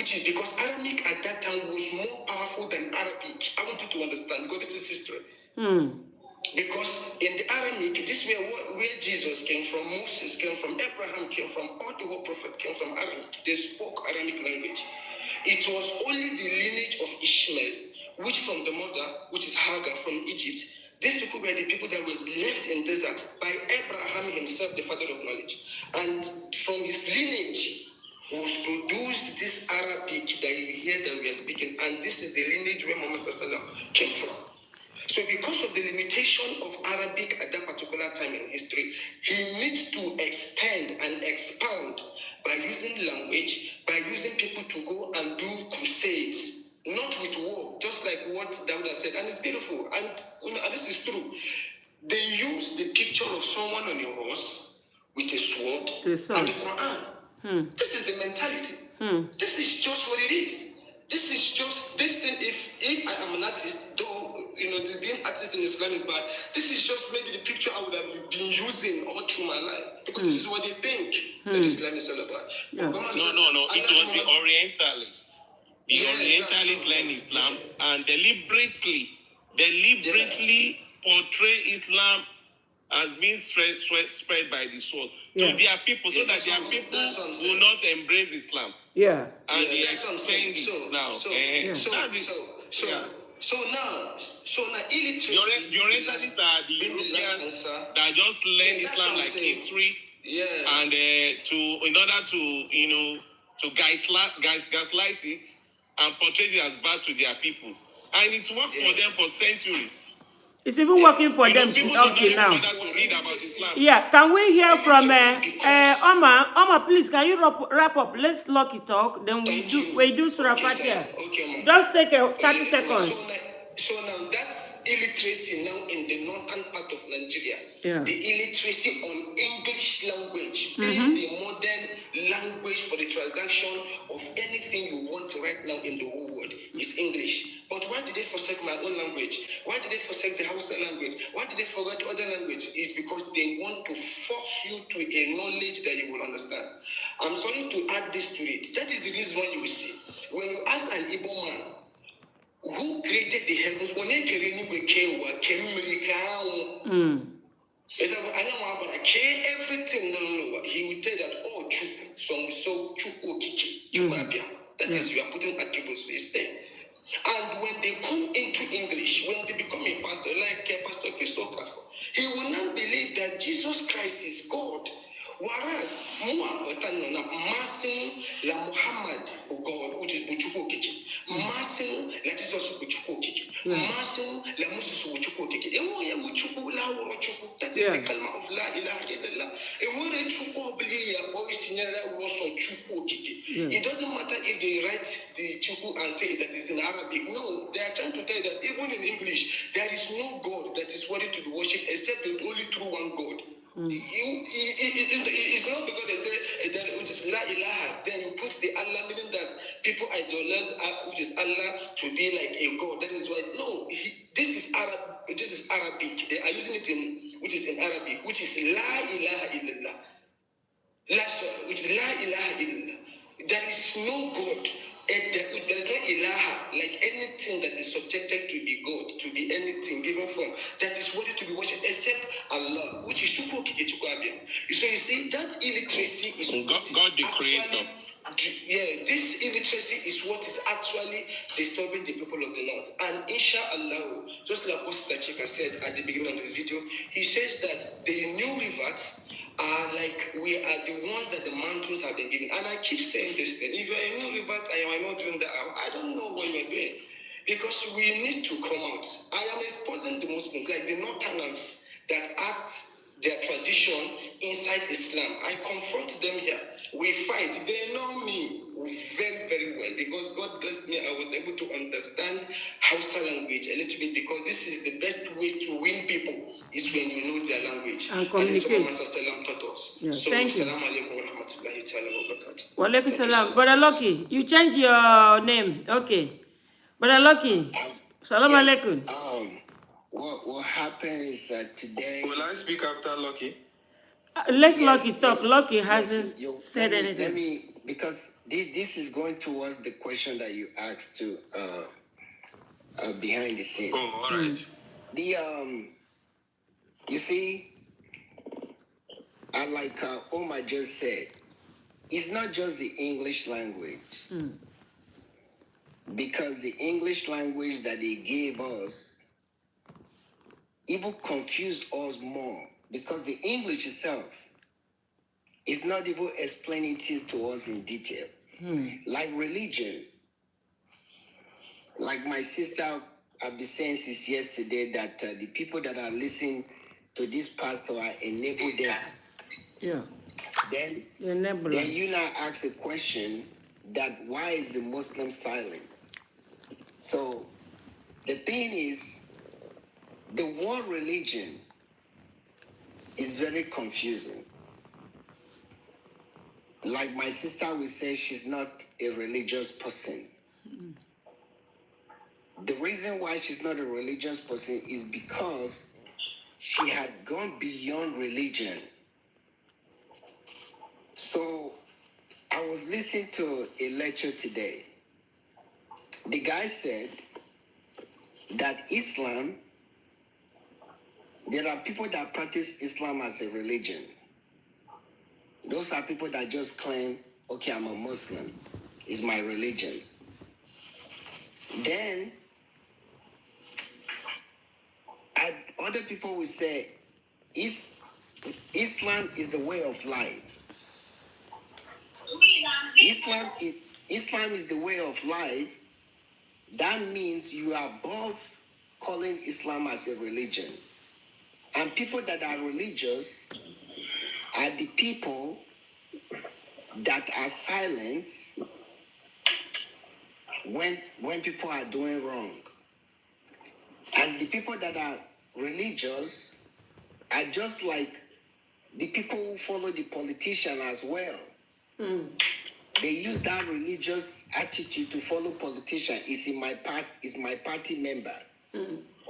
which is because Aramaic at that time was more powerful than Arabic. I want you to understand, because this is history. Because in the Aramaic, this is where Jesus came from, Moses came from, Abraham came from, all the whole prophet came from Aramaic. They spoke Aramaic language. It was only the lineage of Ishmael, which from the mother, which is Hagar from Egypt. These people were the people that was left in desert by Abraham himself, the father of knowledge. And from his lineage was produced this Arabic that you hear that we are speaking. And this is the lineage where Muhammad came from. So because of the limitation of Arabic at that particular time in history, he needs to extend and expound by using language, by using people to go and do crusades. Not with war, just like what Dawda said, and it's beautiful, and this is true. They use the picture of someone on a horse with a sword and the Quran. This is the mentality. This is just what it is. This is just this thing. If I am an artist, though being artist in Islam is bad, this is just maybe the picture I would have been using all through my life, because this is what they think that Islam is all about. No. It was the Orientalists. The Orientalists learn Islam and deliberately portray Islam as being spread by the sword to their people, so that their people will not embrace Islam. And they extend it now. So now, illiteracy. The Orientalists are the Europeans that just learn Islam like history, and in order to gaslight it and portray it as bad to their people, and it's worked for them for centuries. It's even working for them until now. Can we hear from Oma, please, can you wrap up? Let's lock it talk. Then we do Surah Fatiha. Just take 30 seconds. So now that's illiteracy now in the northern part of Yeah. the illiteracy on English language, being the modern language for the transaction of anything you want right now in the whole world is English. But why did they forsake my own language? Why did they forsake the Hausa language? Why did they forget other language? It's because they want to force you to a knowledge that you will understand. I'm sorry to add this to it. That is the reason why you will see. When you ask an Igbo man, who created the heavens? Everything, no. He will tell that, oh, Chuku, so Chuku Kiki, Chukwabia. That is, you are putting attributes to his name. And when they come into English, when they become a pastor, like Pastor Christopher, he will not believe that Jesus Christ is God. Whereas, Masin la Muhammad, God, which is Buchuko Kiki. Masin la Jesus Buchuko Kiki. Masin la Moses Buchuko Kiki. That is the kalma of La ilaha illallah. It doesn't matter if they write the Chuku and say that is in Arabic. No, they are trying to tell you that even in English, there is no God that is worthy to be worshipped except the only true one God. It's not because they say that it is La ilaha, then you put the Allah, meaning that people idolize which is Allah to be like a God. That is why this is Arabic. They are using it in which is in Arabic, which is La ilaha illallah. Which is La ilaha illallah. There is no God. There is no ilaha, like anything that is subjected to be God, to be anything given from, that is worthy to be worshipped except Allah, which is Chukwu Okike Chukwu Abia. So you see, that illiteracy is God the Creator. Yeah, this illiteracy is what is actually disturbing the people of the north. And inshallah, just like what Sister Chika said at the beginning of the video, he says that the new rivers are like, we are the ones that the mantles have been given. And I keep saying this thing. If you are a new revert and you are not doing that, I don't know what you are doing. Because we need to come out. I am exposing the Muslims, like the Northerners that act their tradition inside Islam. I confront them here. We fight. They know me very, very well because God blessed me. I was able to understand Hausa language a little bit because this is the best way to win people is when you know their language. And communicate. Taught us. Yeah, So, thank you. Assalamu alaikum wa rahmatullahi ta'ala wa barakatuh. Walaikum salam. Brother Lucky, you change your name. Okay. Brother Lucky, salam alaikum. What happens today? Will I speak after Lucky? Let's Lucky talk. Lucky hasn't said anything. Let me, because this is going towards the question that you asked to behind the scene. Oh, all right. You see, like Omar just said, it's not just the English language. Because the English language that they gave us even confused us more. Because the English itself is not even explaining things to us in detail. Like religion. Like my sister, I've been saying since yesterday that the people that are listening to this pastor are enabled them. Yeah. Then Enable. you now ask a question that why is the Muslim silent? So the thing is, the word religion is very confusing. Like my sister will say, she's not a religious person. The reason why she's not a religious person is because she had gone beyond religion. So I was listening to a lecture today. The guy said that Islam, there are people that practice Islam as a religion. Those are people that just claim, okay, I'm a Muslim. It's my religion. Then other people will say, Islam is the way of life. Islam is the way of life. That means you are above calling Islam as a religion. And people that are religious are the people that are silent when people are doing wrong. And the people that are religious are just like the people who follow the politician as well. They use that religious attitude to follow politician. Is my party member,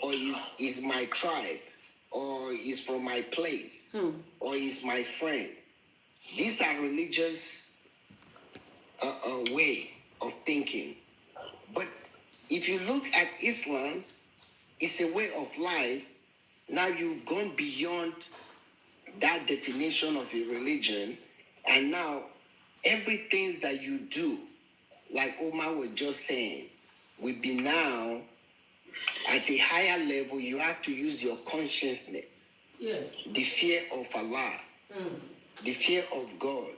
or is my tribe, or is from my place, or is my friend. These are religious way of thinking. But if you look at Islam, it's a way of life. Now you've gone beyond that definition of a religion, and now everything that you do, like Omar was just saying, will be now at a higher level. You have to use your consciousness, the fear of Allah, the fear of God.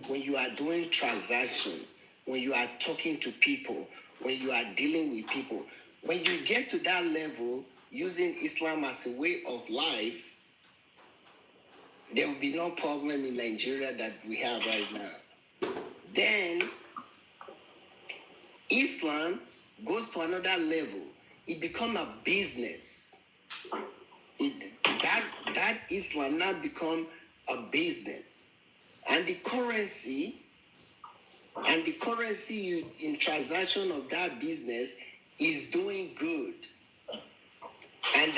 When you are doing transaction, when you are talking to people, when you are dealing with people, when you get to that level, using Islam as a way of life, there will be no problem in Nigeria that we have right now. Then Islam goes to another level. It becomes a business. That Islam now become a business. And the currency you in transaction of that business is doing good. And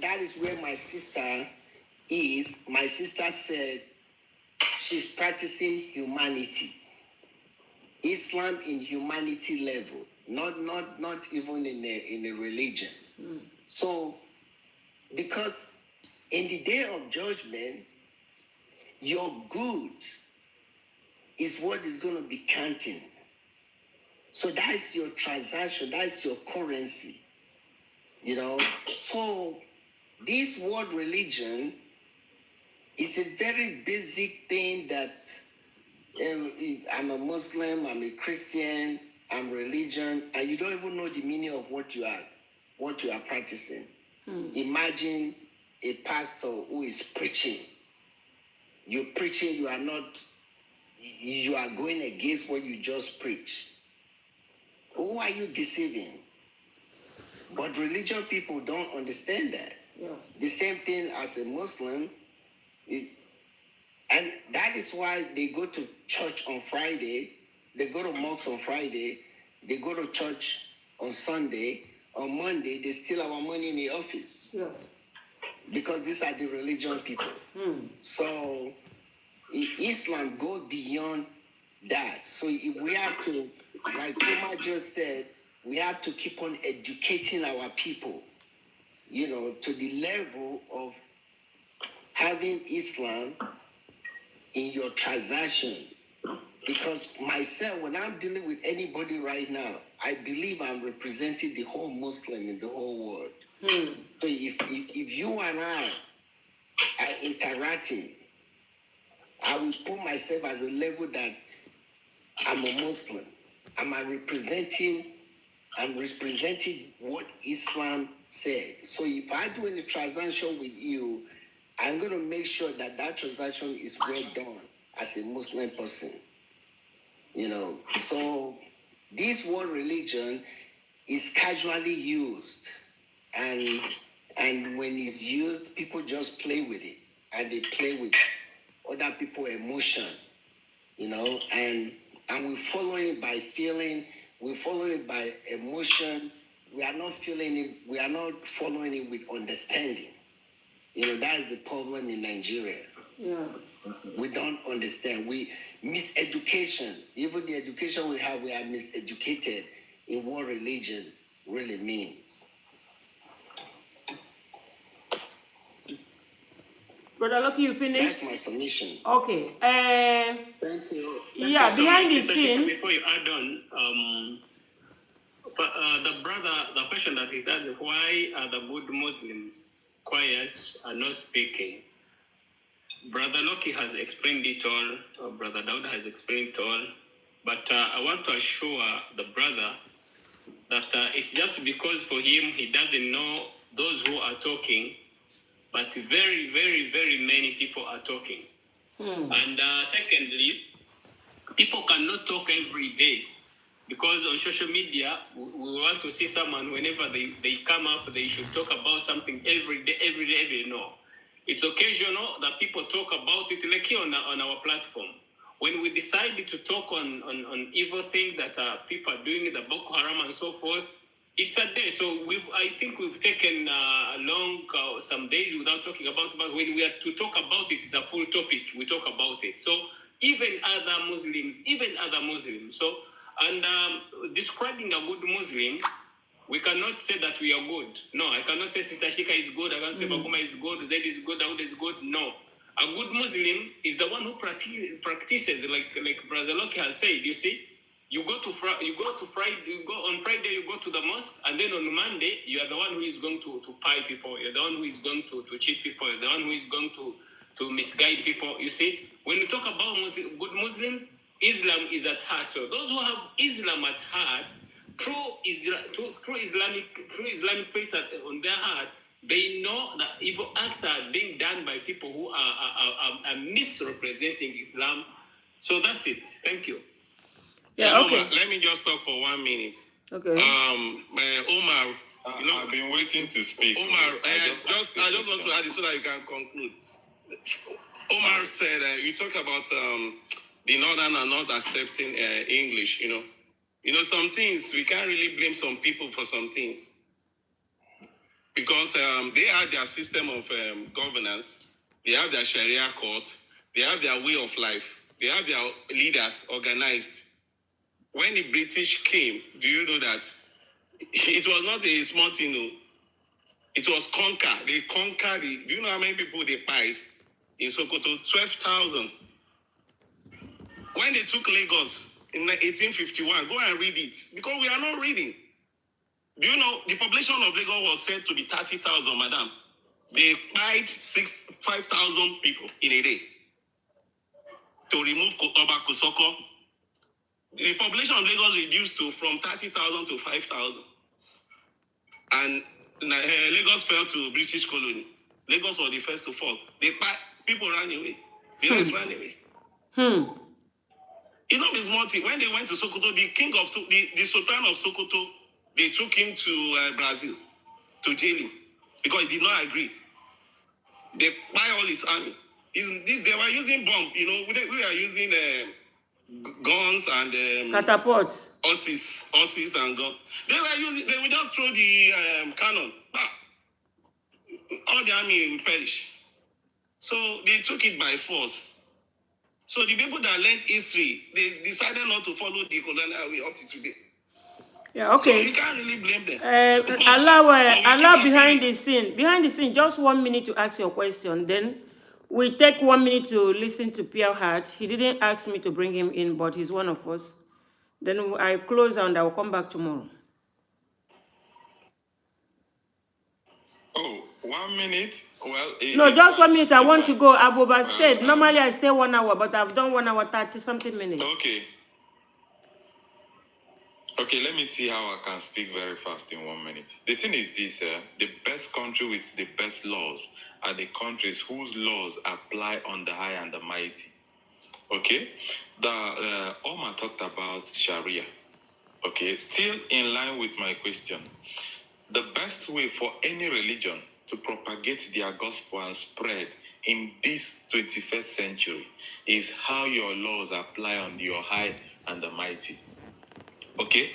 that is where my sister is. My sister said she's practicing humanity. Islam in humanity level, not even in a religion. So, because in the day of judgment, your good is what is going to be counting. So that's your transaction, that's your currency, So this word religion is a very basic thing that I'm a Muslim, I'm a Christian, I'm religion, and you don't even know the meaning of what you are practicing. Imagine a pastor who is preaching. You're preaching, you are going against what you just preached. Who are you deceiving? But religious people don't understand that. Yeah. The same thing as a Muslim. And that is why they go to church on Friday, they go to mosques on Friday, they go to church on Sunday, on Monday, they steal our money in the office. Yeah. Because these are the religion people. So Islam goes beyond that. So if we have to, like Omar just said, we have to keep on educating our people, to the level of having Islam in your transaction. Because myself, when I'm dealing with anybody right now, I believe I'm representing the whole Muslim in the whole world. So if you and I are interacting, I will put myself as a level that I'm a Muslim. I'm representing what Islam said. So if I do any transaction with you, I'm going to make sure that transaction is well done as a Muslim person. So this word religion is casually used. And when it's used, people just play with it. And they play with other people's emotion, and we follow it by feeling, we follow it by emotion. We are not feeling it, we are not following it with understanding. That is the problem in Nigeria. Yeah. We don't understand. We miseducation. Even the education we have, we are miseducated in what religion really means. Brother Lucky, you finished? That's my submission. Okay. Thank you. Behind the scene. Before you add on, the question that is asked, why are the good Muslims quiet and not speaking? Brother Loki has explained it all, Brother Daud has explained it all, but I want to assure the brother that it's just because for him, he doesn't know those who are talking, but very, very, very many people are talking. And secondly, people cannot talk every day, because on social media, we want to see someone whenever they come up, they should talk about something every day. No. It's occasional that people talk about it, like here on our platform. When we decided to talk on evil things that people are doing, the Boko Haram and so forth, it's a day. So I think we've taken some days without talking about it. But when we are to talk about it, it's a full topic. We talk about it. So even other Muslims. So, and describing a good Muslim, we cannot say that we are good. No, I cannot say Sister Shika is good. I can't say Bakuma is good. Zed is good. Dawood is good. No. A good Muslim is the one who practices, like Brother Loki has said. You see, you go on Friday, you go to the mosque, and then on Monday, you are the one who is going to pie people. You're the one who is going to cheat people. You're the one who is going to misguide people. You see, when we talk about good Muslims, Islam is at heart. So those who have Islam at heart, true Islamic faith on their heart, they know that evil acts are being done by people who are misrepresenting Islam. So that's it. Thank you. Yeah, okay. Omar, let me just talk for 1 minute. Okay. Omar, I've been waiting to speak. Omar, I just want to add it so that you can conclude. Omar said, you talk about the northern are not accepting English, some things, we can't really blame some people for some things. Because they have their system of governance, they have their Sharia court, they have their way of life, they have their leaders organized. When the British came, do you know that it was not a small thing, it was conquer. They conquered it. Do you know how many people they pied in Sokoto? 12,000. When they took Lagos in 1851, go and read it. Because we are not reading. Do you know the population of Lagos was said to be 30,000, madam? They pied 5,000 people in a day to remove Oba Kosoko. The population of Lagos reduced from 30,000 to 5,000. And Lagos fell to British colony. Lagos was the first to fall. People ran away. The rest ran away. It's small thing. When they went to Sokoto, the Sultan of Sokoto, they took him to Brazil to jail him because he did not agree. They buy all his army. They were using bomb. We are using guns and Catapults. horses and guns. They would just throw the cannon. All the army will perish. So they took it by force. So the people that learned history, they decided not to follow the colonial way up to today. Yeah, okay. So you can't really blame them. Allow behind the scene, just 1 minute to ask your question. Then we take 1 minute to listen to Pierre Hart. He didn't ask me to bring him in, but he's one of us. Then I close and I will come back tomorrow. Oh, 1 minute? Well, no, just 1 minute. I want to go. I've overstayed. Normally I stay 1 hour, but I've done 1 hour 30-something minutes. Okay. Okay, let me see how I can speak very fast in 1 minute. The thing is this, the best country with the best laws are the countries whose laws apply on the high and the mighty. Okay? Omar talked about Sharia. Okay, still in line with my question. The best way for any religion to propagate their gospel and spread in this 21st century is how your laws apply on your high and the mighty. Okay?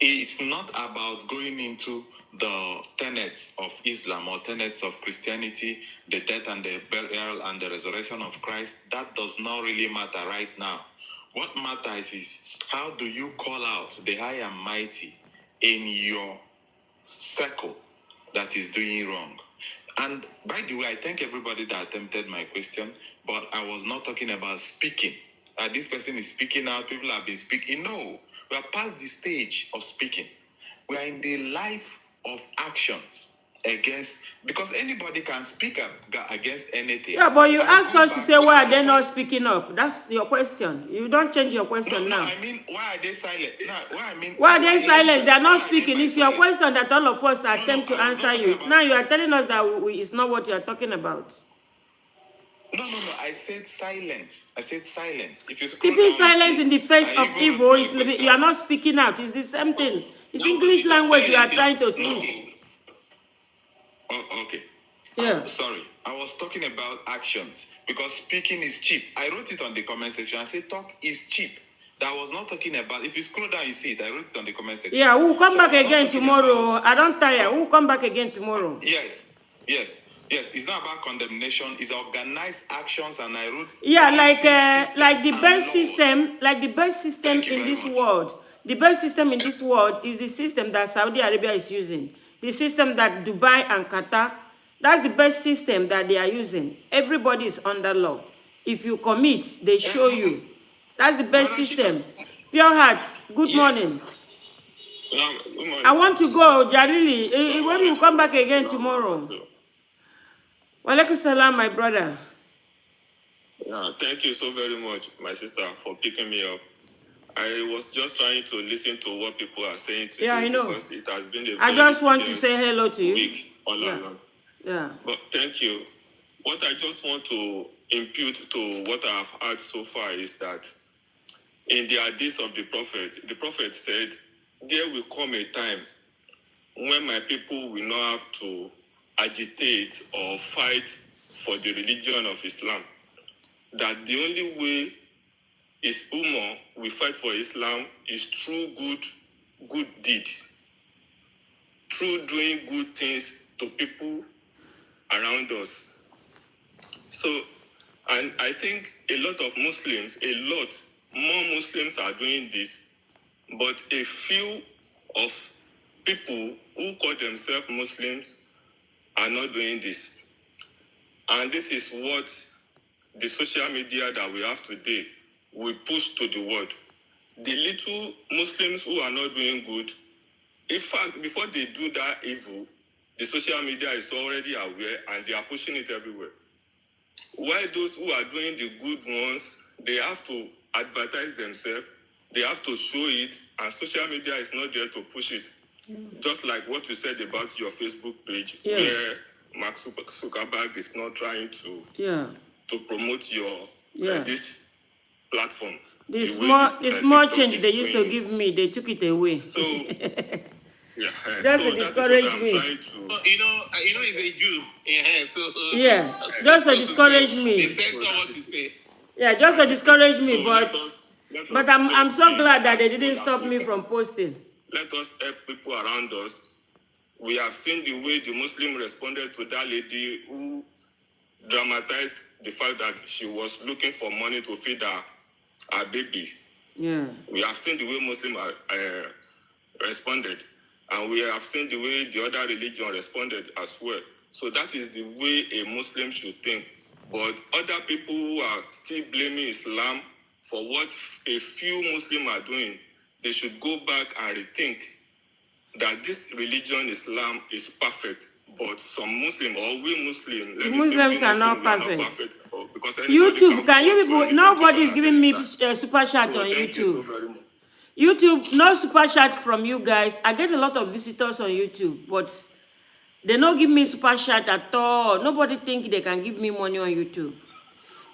It's not about going into the tenets of Islam or tenets of Christianity, the death and the burial and the resurrection of Christ. That does not really matter right now. What matters is how do you call out the high and mighty in your circle that is doing wrong. And by the way, I thank everybody that attempted my question, but I was not talking about speaking. This person is speaking out, people have been speaking. No, we are past the stage of speaking. We are in the life of actions against, because anybody can speak up against anything. Yeah, but you asked us to say why are they not speaking up? That's your question. You don't change your question now. I mean, why are they silent? Why are they silent? They are not speaking. It's your question that all of us attempt to answer you. Now you are telling us that it's not what you are talking about. No. I said silent. If you keeping silence in the face of evil, you are not speaking out. It's the same thing. It's English language you are trying to twist. Oh, okay. Yeah. Sorry. I was talking about actions because speaking is cheap. I wrote it on the comment section. I said talk is cheap. That was not talking about. If you scroll down, you see it. I wrote it on the comment section. Yeah, we'll come So back I was not again talking tomorrow. about- I don't tire. We'll come back again tomorrow. Yes. It's not about condemnation. It's organized actions, and I wrote. Yeah, policies, like the systems, best and system, like the best system Thank you in very this much. world. The best system in this world is the system that Saudi Arabia is using. The system that Dubai and Qatar, that's the best system that they are using. Everybody is under law. If you commit, they show you. That's the best Madam system. Pure heart, good Yes. morning. Good morning. I want to go, Jalili. So, When you come back again tomorrow. Walaikum salam, my brother. Yeah, thank you so very much, my sister, for picking me up. I was just trying to listen to what people are saying today. Yeah, I know. Because it has been a I very just want to tedious say hello to you. week all Yeah. along. Yeah. But thank you. What I just want to impute to what I have heard so far is that in the hadith of the prophet said, there will come a time when my people will not have to agitate or fight for the religion of Islam. That the only way is Ummah will fight for Islam is through good deed, through doing good things to people around us. So, and I think a lot more Muslims are doing this, but a few of people who call themselves Muslims are not doing this. And this is what the social media that we have today will push to the world. The little Muslims who are not doing good, in fact, before they do that evil, the social media is already aware and they are pushing it everywhere. While those who are doing the good ones, they have to advertise themselves, they have to show it, and social media is not there to push it. Just like what you said about your Facebook page, where Mark Zuckerberg is not trying to promote your this platform. The small change they used to give me, they took it away. So Just so to that is discourage what I'm me. trying to. He's a Jew in here, so Yeah, just to discourage me. They censor what you say. Yeah, just to discourage me, So but I'm so glad that they didn't stop me from posting. Let us help people around us. We have seen the way the Muslim responded to that lady who dramatized the fact that she was looking for money to feed her baby. Yeah. We have seen the way Muslims responded, and we have seen the way the other religion responded as well. So that is the way a Muslim should think. But other people who are still blaming Islam for what a few Muslims are doing, they should go back and rethink that this religion, Islam, is perfect. But some Muslim, or we Muslim, Muslims are not perfect. Because YouTube, can you people, nobody is giving me super chat on thank YouTube. You so very much. YouTube, no super chat from you guys. I get a lot of visitors on YouTube, but they don't give me super chat at all. Nobody think they can give me money on YouTube.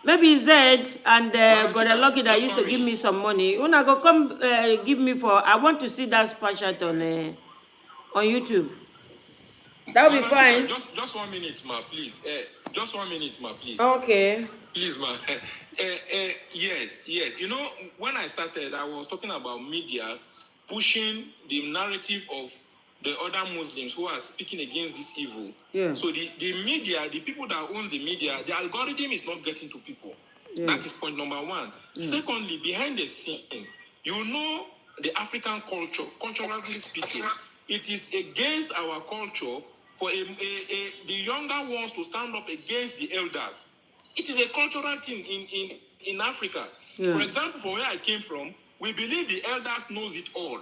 Maybe it's that, and Brother Lucky that used to give me some money. When I go come give me for, I want to see that super chat on YouTube. That'll be fine. Just 1 minute, ma, please. Just 1 minute, ma, please. Okay. Please, ma. Yes. You know, when I started, I was talking about media pushing the narrative of the other Muslims who are speaking against this evil. Yeah. So the media, the people that owns the media, the algorithm is not getting to people. Yeah. That is point number one. Yeah. Secondly, behind the scene, you know the African culture, culturally speaking, it is against our culture for the younger ones to stand up against the elders. It is a cultural thing in Africa. Yeah. For example, from where I came from, we believe the elders knows it all.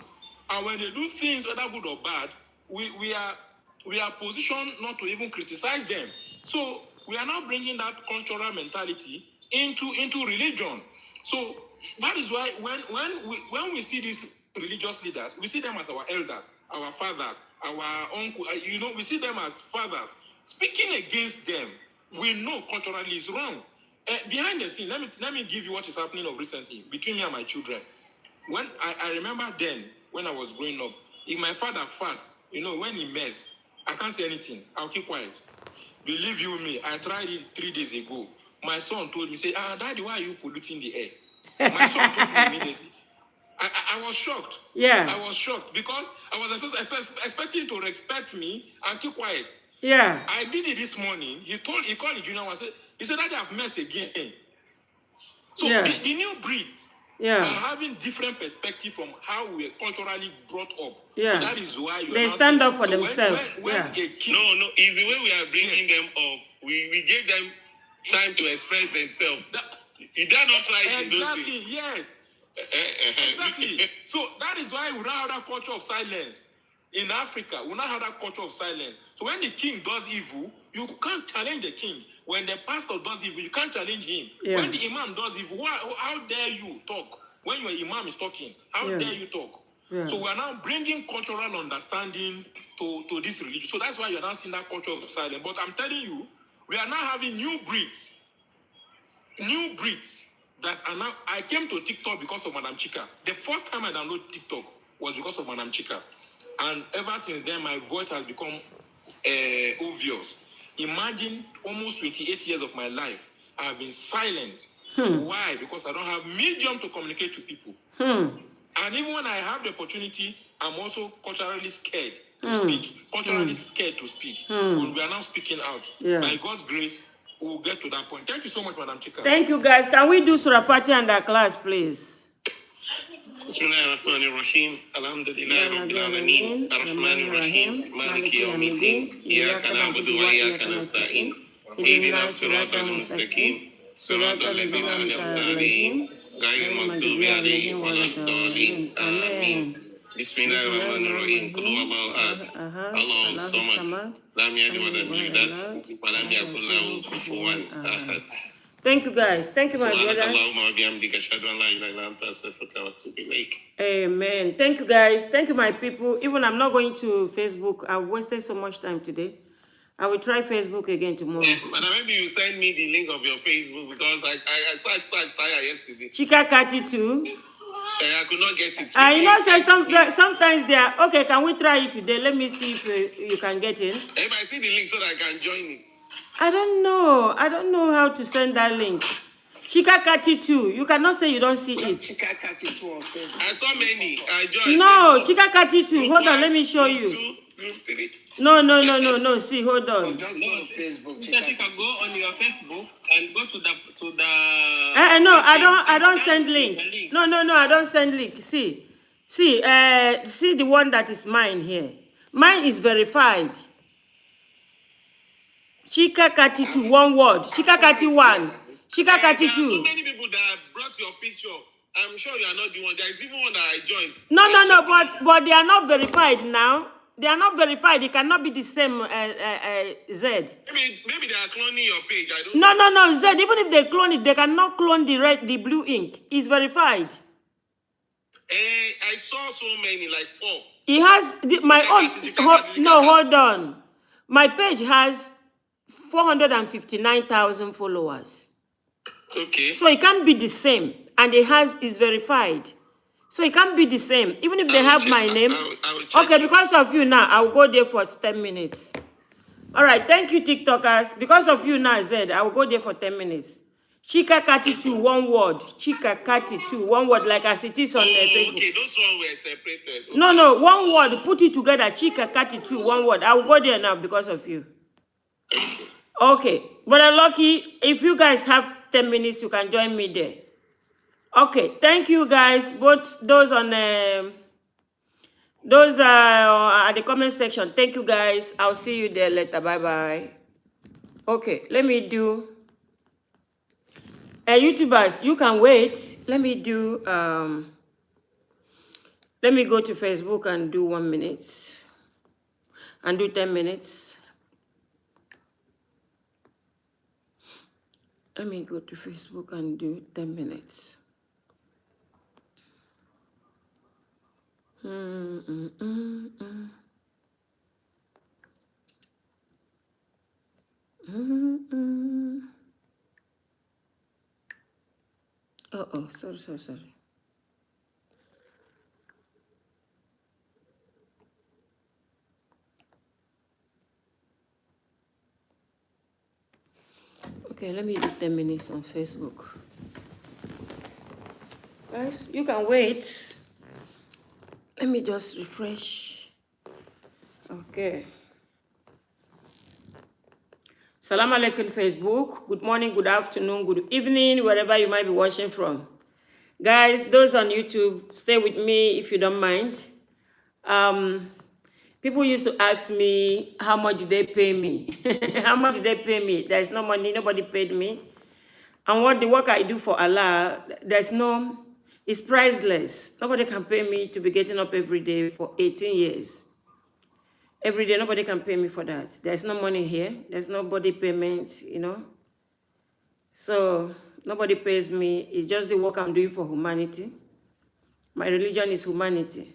And when they do things, whether good or bad, we are positioned not to even criticize them. So we are now bringing that cultural mentality into religion. So that is why when we see these religious leaders, we see them as our elders, our fathers, our uncle. We see them as fathers. Speaking against them, we know culturally is wrong. Behind the scene, let me give you what is happening of recently between me and my children. When I remember then, when I was growing up, if my father farts, when he mess, I can't say anything. I'll keep quiet. Believe you me, I tried it 3 days ago. My son told me, say, Daddy, why are you polluting the air? My son told me immediately. I was shocked. Yeah. I was shocked because I was expecting to respect me and keep quiet. Yeah. I did it this morning. He called the junior one. He said, Daddy, I've messed again. So Yeah. the new breeds are having different perspective from how we were culturally brought up. Yeah. So that is why they stand up for themselves. When No, it's the way we are bringing them up. We gave them time to express themselves. You dare not try in those days. Yes. Exactly. So that is why we now have that culture of silence. In Africa, we now have that culture of silence. So when the king does evil, you can't challenge the king. When the pastor does evil, you can't challenge him. Yeah. When the imam does evil, how dare you talk? When your imam is talking, how dare you talk? Yeah. So we are now bringing cultural understanding to this religion. So that's why you're now seeing that culture of silence. But I'm telling you, we are now having new breeds that are now. I came to TikTok because of Madam Chika. The first time I downloaded TikTok was because of Madam Chika, and ever since then my voice has become obvious. Imagine almost 28 years of my life I have been silent. Why? Because I don't have medium to communicate to people. And even when I have the opportunity, I'm also culturally scared to speak. Culturally scared to speak. When we are now speaking out, by God's grace, we'll get to that point. Thank you so much, Madam Chika. Thank you, guys. Can we do Surah Fatiha in that class, please? Bismillahirrahmanirrahim. Alhamdulillahi Rabbil Alameen. Ar-Rahmanir-Rahim. Maliki Yawmiddin. Iyyaka na'budu wa iyyaka nasta'in. Ihdina as-siratal mustaqim. Siratal ladzina an'amta 'alaihim. Ghayril maghdubi 'alaihim waladdallin. Amin. Bismillahirrahmanirrahim. Qul huwallahu ahad. Allahu samad. Lam yalid wa lam yulad. Wa lam yakul lahu kufuwan ahad. Thank you, guys. Thank you, my brothers. Amen. Thank you, guys. Thank you, my people. Even I'm not going to Facebook. I've wasted so much time today. I will try Facebook again tomorrow. Madam, maybe you send me the link of your Facebook because I searched tired yesterday. Chika Kati too. I could not get it. You know, say sometimes they are okay. Can we try it today? Let me see if you can get in. If I see the link so that I can join it. I don't know. I don't know how to send that link. Chika Kati 2. You cannot say you don't see it. Chika Kati 2 on Facebook. I saw many. I joined. No, Chika Kati 2. Hold on, let me show you. 2, 3. No. See, hold on. No, just go on Facebook. Chika, go on your Facebook and go to the. No, I don't send link. No, I don't send link. See the one that is mine here. Mine is verified. Chika Kati 2, one word. Chika Kati 1. Chika Kati 2. So many people that brought your picture. I'm sure you are not the one. There is even one that I joined. No, but they are not verified now. They are not verified. It cannot be the same Z. Maybe they are cloning your page. I don't know. No, Z. Even if they clone it, they cannot clone the blue ink. It's verified. I saw so many, like 4. It has my own. Hold on. My page has 459,000 followers. Okay. So it can't be the same, and it's verified. So it can't be the same, even if they have my name. I will check Okay, because of you now, I will go there for 10 minutes. All right, thank you, TikTokers. Because of you now, Zed, I will go there for 10 minutes. Chika Kati 2, one word. Chika Kati 2, one word, like as it is on Facebook. Okay, those ones were separated. Okay. No, one word. Put it together. Chika Kati 2, one word. I will go there now because of you. Okay, Brother Lucky, if you guys have 10 minutes, you can join me there. Okay, thank you guys. Both those on those at the comment section. Thank you guys. I'll see you there later. Bye. Okay, let me do. YouTubers, you can wait. Let me do. Let me go to Facebook and do 1 minute, and do 10 minutes. Let me go to Facebook and do 10 minutes. Sorry. Okay, let me do 10 minutes on Facebook. Guys, you can wait. Let me just refresh. Okay. Salam alaikum Facebook. Good morning, good afternoon, good evening, wherever you might be watching from. Guys, those on YouTube, stay with me if you don't mind. People used to ask me, how much did they pay me? How much did they pay me? There's no money, nobody paid me. And what the work I do for Allah, it's priceless. Nobody can pay me to be getting up every day for 18 years. Every day, nobody can pay me for that. There's no money here. There's nobody payment, So nobody pays me. It's just the work I'm doing for humanity. My religion is humanity.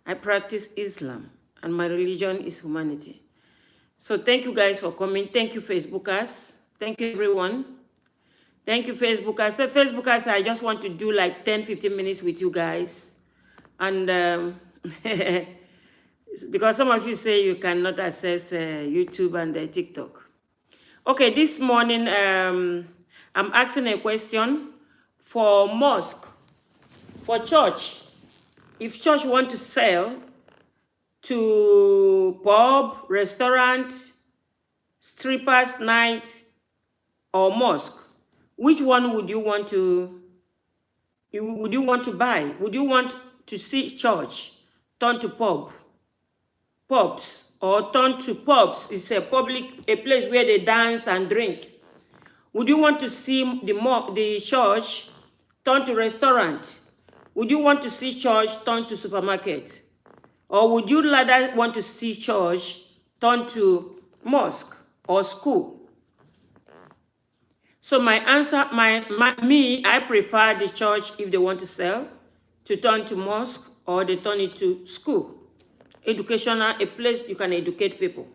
I practice Islam, and my religion is humanity. So thank you guys for coming. Thank you, Facebookers. Thank you, everyone. Thank you, Facebookers. So Facebookers, I just want to do like 10, 15 minutes with you guys. And because some of you say you cannot access YouTube and TikTok. Okay, this morning I'm asking a question for mosque, for church. If church want to sell to pub, restaurant, strippers night, or mosque, which one would you want to buy? Would you want to see church turn to pubs, or turn to pubs? It's a place where they dance and drink. Would you want to see the church turn to restaurant? Would you want to see church turn to supermarket? Or would you rather want to see church turn to mosque or school? So my answer, I prefer the church if they want to sell, to turn to mosque, or they turn it to school. Educational, a place you can educate people.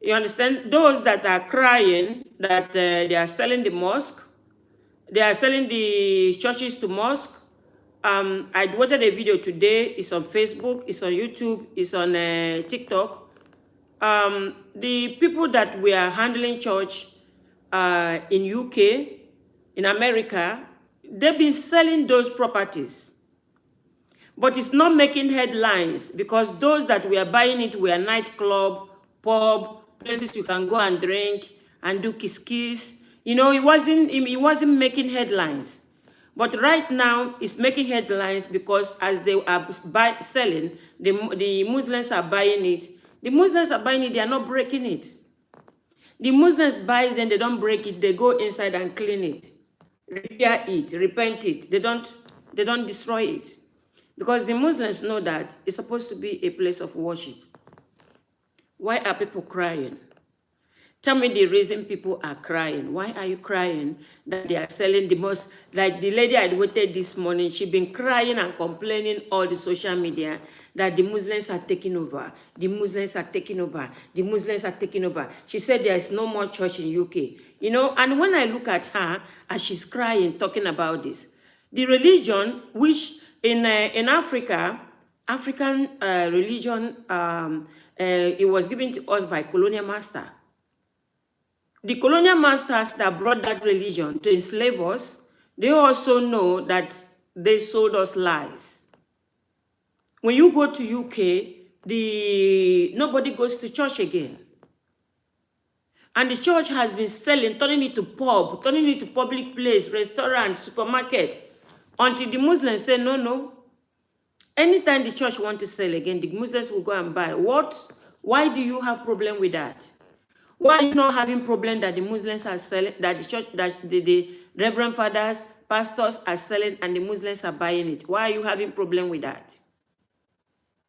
You understand? Those that are crying that they are selling the mosque, they are selling the churches to mosque. I watched a video today. It's on Facebook, it's on YouTube, it's on TikTok. The people that were handling church in UK, in America, they've been selling those properties. But it's not making headlines because those that were buying it were nightclub, pub, places you can go and drink and do kiss. It wasn't making headlines. But right now, it's making headlines because as they are selling, the Muslims are buying it. The Muslims are buying it, they are not breaking it. The Muslims buy it, then they don't break it, they go inside and clean it, repair it, repent it. They don't destroy it. Because the Muslims know that it's supposed to be a place of worship. Why are people crying? Tell me the reason people are crying. Why are you crying that they are selling the most? Like the lady I waited this morning, she's been crying and complaining all the social media that the Muslims are taking over. The Muslims are taking over. The Muslims are taking over. She said there is no more church in UK. And when I look at her, as she's crying, talking about this, the religion, which in Africa, African religion, it was given to us by colonial master. The colonial masters that brought that religion to enslave us, they also know that they sold us lies. When you go to UK, nobody goes to church again. And the church has been selling, turning it to pub, turning it to public place, restaurant, supermarket, until the Muslims say, no. Anytime the church wants to sell again, the Muslims will go and buy. Why do you have problem with that? Why are you not having problem that the Muslims are selling, that the church, that the reverend fathers, pastors are selling and the Muslims are buying it? Why are you having problem with that?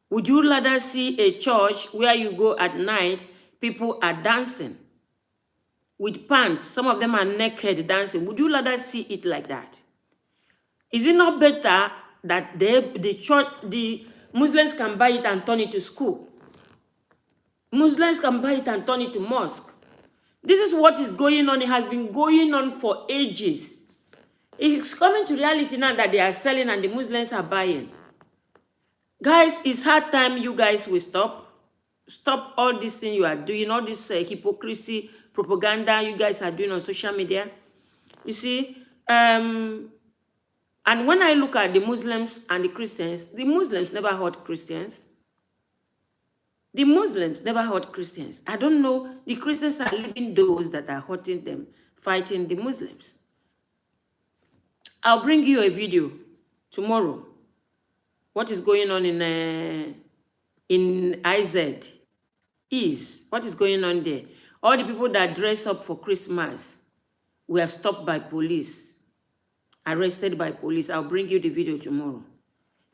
Would you rather see a church where you go at night, people are dancing with pants, some of them are naked dancing? Would you rather see it like that? Is it not better that the Muslims can buy it and turn it to school? Muslims can buy it and turn it to mosque. This is what is going on. It has been going on for ages. It's coming to reality now that they are selling and the Muslims are buying. Guys, it's hard time you guys will stop. stop all this thing you are doing, all this hypocrisy, propaganda you guys are doing on social media. You see, and when I look at the Muslims and the Christians, the Muslims never hurt Christians. The Muslims never hurt Christians. I don't know, the Christians are leaving those that are hurting them, fighting the Muslims. I'll bring you a video tomorrow. What is going on in IZ is, what is going on there? All the people that dress up for Christmas were stopped by police, arrested by police. I'll bring you the video tomorrow.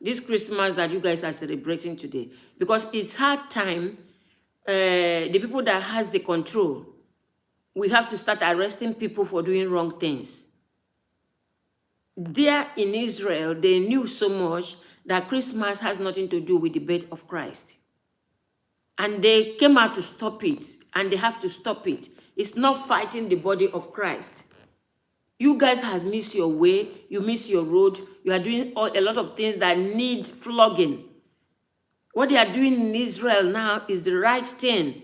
This Christmas that you guys are celebrating today, because it's hard time, the people that has the control, we have to start arresting people for doing wrong things. There in Israel, they knew so much that Christmas has nothing to do with the birth of Christ. And they came out to stop it, and they have to stop it. It's not fighting the body of Christ. You guys have missed your way, you miss your road, you are doing a lot of things that need flogging. What they are doing in Israel now is the right thing.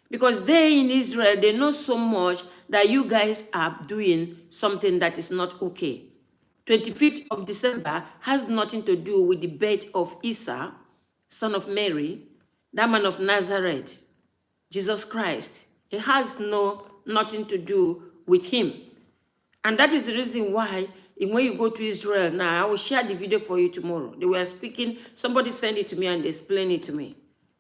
Because they in Israel, they know so much that you guys are doing something that is not okay. 25th of December has nothing to do with the birth of Isa, son of Mary, that man of Nazareth, Jesus Christ. It has nothing to do with him. And that is the reason why when you go to Israel now, I will share the video for you tomorrow. They were speaking, somebody sent it to me and they explained it to me.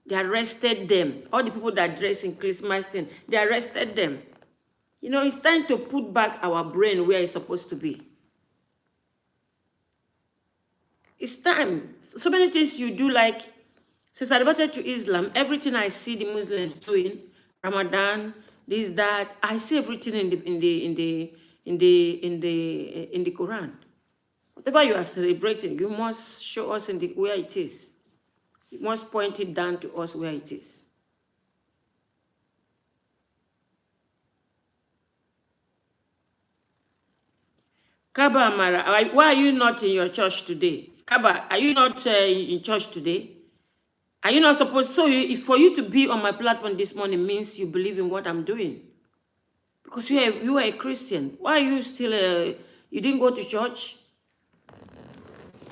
They arrested them. All the people that dress in Christmas thing, they arrested them. You know, it's time to put back our brain where it's supposed to be. It's time. So many things you do, like, since I converted to Islam, everything I see the Muslims doing, Ramadan, this, that, I see everything in the Quran. Whatever you are celebrating, you must show us where it is. You must point it down to us where it is. Kaba Amara, why are you not in your church today? Kaba, are you not in church today? Are you not supposed, so for you to be on my platform this morning means you believe in what I'm doing. Because you are a Christian. Why are you still, you didn't go to church?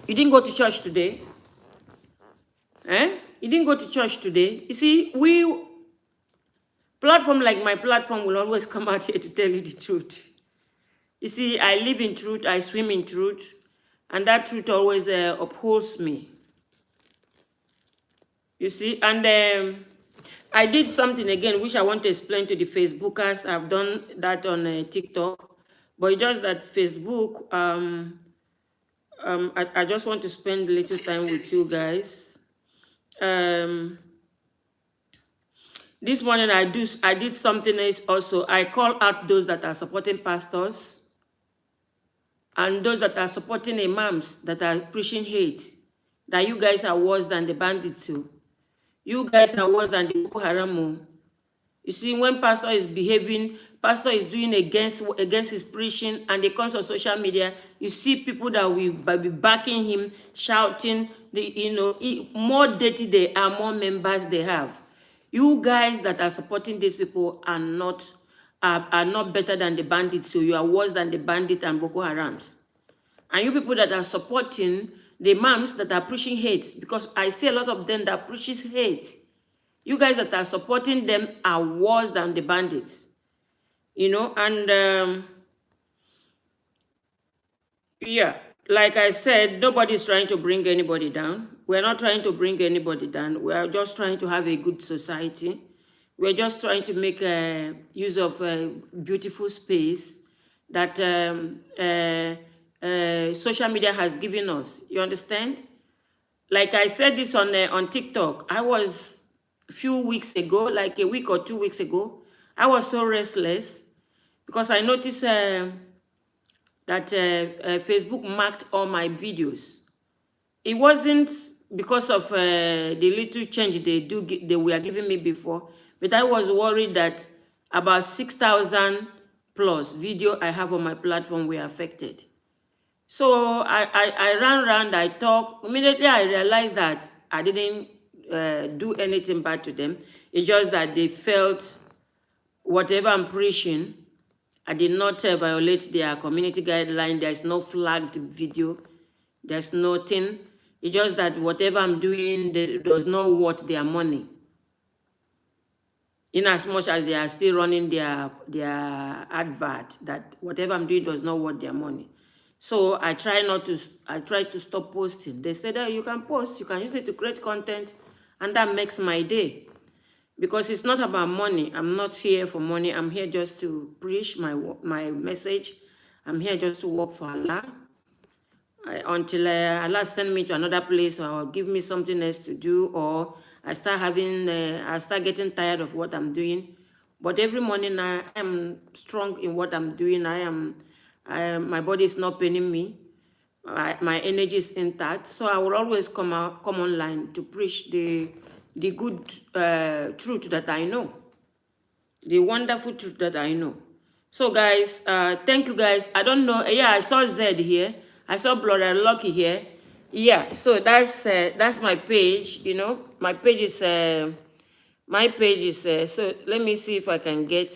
You didn't go to church today? You didn't go to church today? You see, platform like my platform will always come out here to tell you the truth. You see, I live in truth, I swim in truth, and that truth always upholds me. You see, and I did something again which I want to explain to the Facebookers. I've done that on TikTok, but it's just that Facebook, I just want to spend a little time with you guys. This morning I did something else also. I call out those that are supporting pastors and those that are supporting imams that are preaching hate, that you guys are worse than the bandits too. You guys are worse than the Boko Haram. You see, when pastor is behaving, pastor is doing against his preaching, and they comes on social media, you see people that will be backing him, shouting, more dirty they are, more members they have. You guys that are supporting these people are not better than the bandits, so you are worse than the bandit and Boko Harams. And you people that are supporting the imams that are preaching hate, because I see a lot of them that preaches hate. You guys that are supporting them are worse than the bandits. You know, and yeah, like I said, nobody's trying to bring anybody down. We're not trying to bring anybody down. We are just trying to have a good society. We're just trying to make use of a beautiful space that social media has given us. You understand? Like I said this on TikTok. I was a few weeks ago, like a week or 2 weeks ago, I was so restless because I noticed that Facebook marked all my videos. It wasn't because of the little change they were giving me before, but I was worried that about 6,000 plus video I have on my platform were affected. So I ran around, I talked. Immediately I realized that I didn't do anything bad to them. It's just that they felt whatever I'm preaching, I did not violate their community guideline. There's no flagged video. There's nothing. It's just that whatever I'm doing does not worth their money. In as much as they are still running their advert, that whatever I'm doing does not worth their money. So I try to stop posting. They said, oh, you can post, you can use it to create content, and that makes my day. Because it's not about money. I'm not here for money. I'm here just to preach my message. I'm here just to work for Allah. Until Allah send me to another place or give me something else to do, or I start getting tired of what I'm doing. But every morning I am strong in what I'm doing. My body is not paining me. My energy is intact. So I will always come online to preach the good truth that I know. The wonderful truth that I know. So guys, thank you guys. I don't know. Yeah, I saw Zed here. I saw Brother Lucky here. Yeah, so that's my page. You know, my page is so let me see if I can get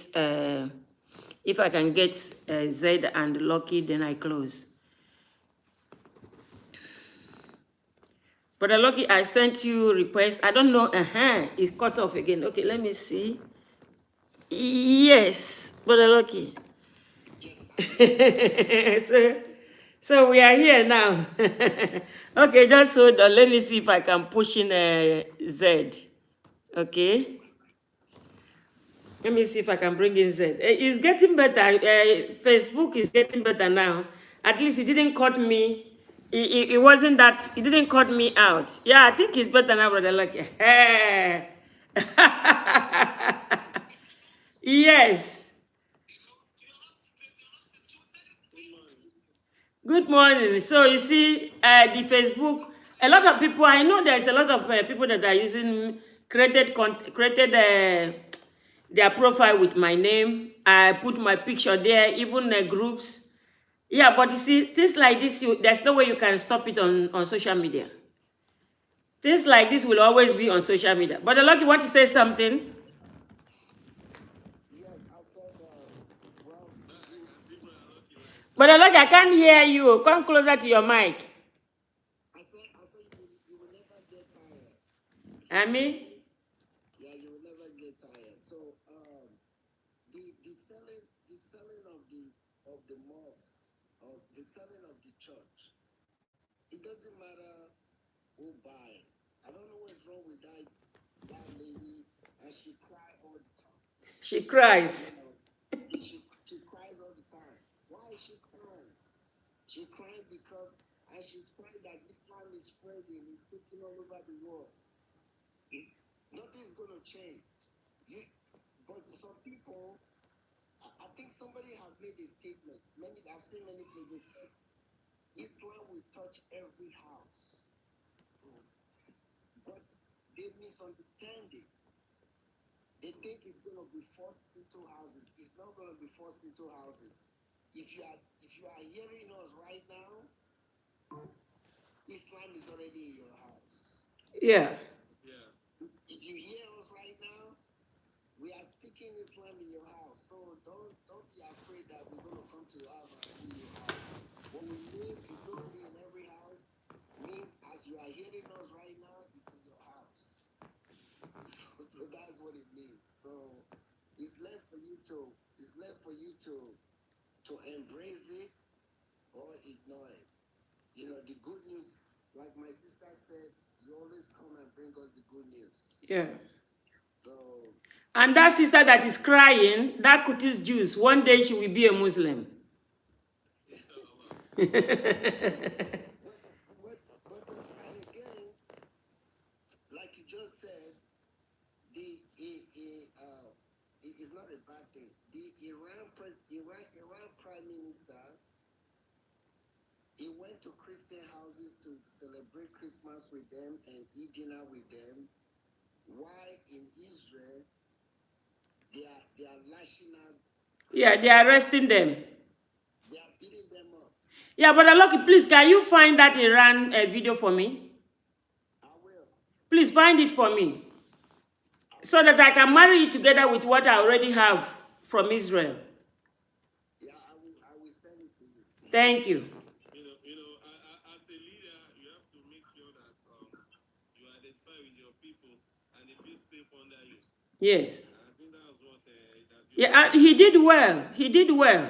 Zed and Lucky, then I close. Brother Lucky, I sent you request. I don't know. It's cut off again. Okay, let me see. Yes, Brother Lucky. so we are here now. Okay, just hold on. Let me see if I can push in Z. Okay. Let me see if I can bring in Z. It's getting better. Facebook is getting better now. At least it didn't cut me. It wasn't that. It didn't cut me out. Yeah, I think it's better now, Brother Lucky. Yes. Good morning. So you see, the Facebook, a lot of people, I know there's a lot of people that are using created their profile with my name. I put my picture there, even groups. Yeah, but you see, things like this, there's no way you can stop it on social media. Things like this will always be on social media. But Lucky, you want to say something? Yes, I said, well, But Lucky, I can't hear you. Come closer to your mic. I said you will never get tired. I mean? Yeah, you will never get tired. So, the selling of the mosques, or the selling of the church, it doesn't matter who buy. I don't know what's wrong with that lady, and she cries all the time. She cries. She cries all the time. Why is she crying? She crying because, and she's crying that Islam is spreading, it's taking all over the world. Nothing is going to change. But some people, I think somebody has made a statement. I've seen many people say Islam will touch every house. But they misunderstand it. They think it's going to be forced into houses. It's not going to be forced into houses. If you are hearing us right now, Islam is already in your house. Yeah. If you hear us right now, we are speaking Islam in your house. So don't be afraid that we're going to come to your house and do your house. What we mean is going to be in every house means as you are hearing us right now, it's in your house. So that's what it means. So it's left for you to embrace it or ignore it. You know, the good news, like my sister said, you always come and bring us the good news. Yeah. So, and that sister that is crying, that Kutis Jews, one day she will be a Muslim. but and again, like you just said, it is not a bad thing. The Iran Prime Minister, he went to Christian houses to celebrate Christmas with them and eat dinner with them. Why in Israel they are lashing out? Yeah, they are arresting them. They are beating them up. Yeah, but Lucky, please, can you find that Iran video for me? I will. Please find it for me, so that I can marry it together with what I already have from Israel. Yeah, I will send it to you. Thank you. As a leader, you have to make sure that you identify with your people and they feel safe under you. Yes. I think that's what Yeah, he did well. He did well.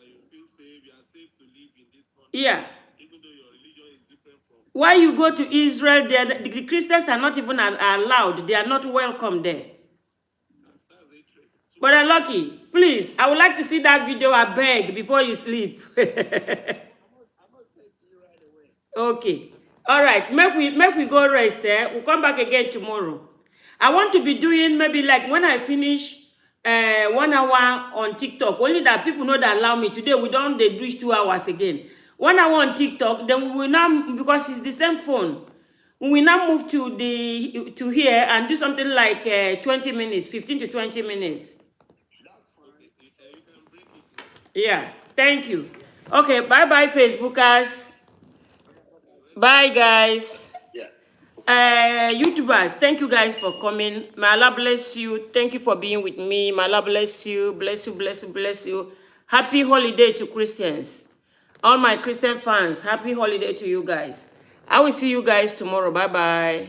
you feel safe. You are safe to live in this country. Yeah. Even though your religion is different from. Why you go to Israel, the Christians are not even allowed. They are not welcome there. That's a trick. But Lucky, please, I would like to see that video, I beg, before you sleep. I'm gonna send to you right away. Okay. All right. Make we go rest there. We'll come back again tomorrow. I want to be doing maybe like when I finish 1 hour on TikTok. Only that people know that allow me. Today we don't they do 2 hours again. 1 hour on TikTok, then we will now, because it's the same phone. We will now move to here and do something like 20 minutes, 15 to 20 minutes. That's fine. You can break it. Yeah. Thank you. Okay. Bye-bye, Facebookers. Bye, guys. Yeah. YouTubers, thank you guys for coming. May Allah bless you. Thank you for being with me. May Allah bless you. Bless you, bless you, bless you. Happy holiday to Christians. All my Christian fans, happy holiday to you guys. I will see you guys tomorrow. Bye-bye.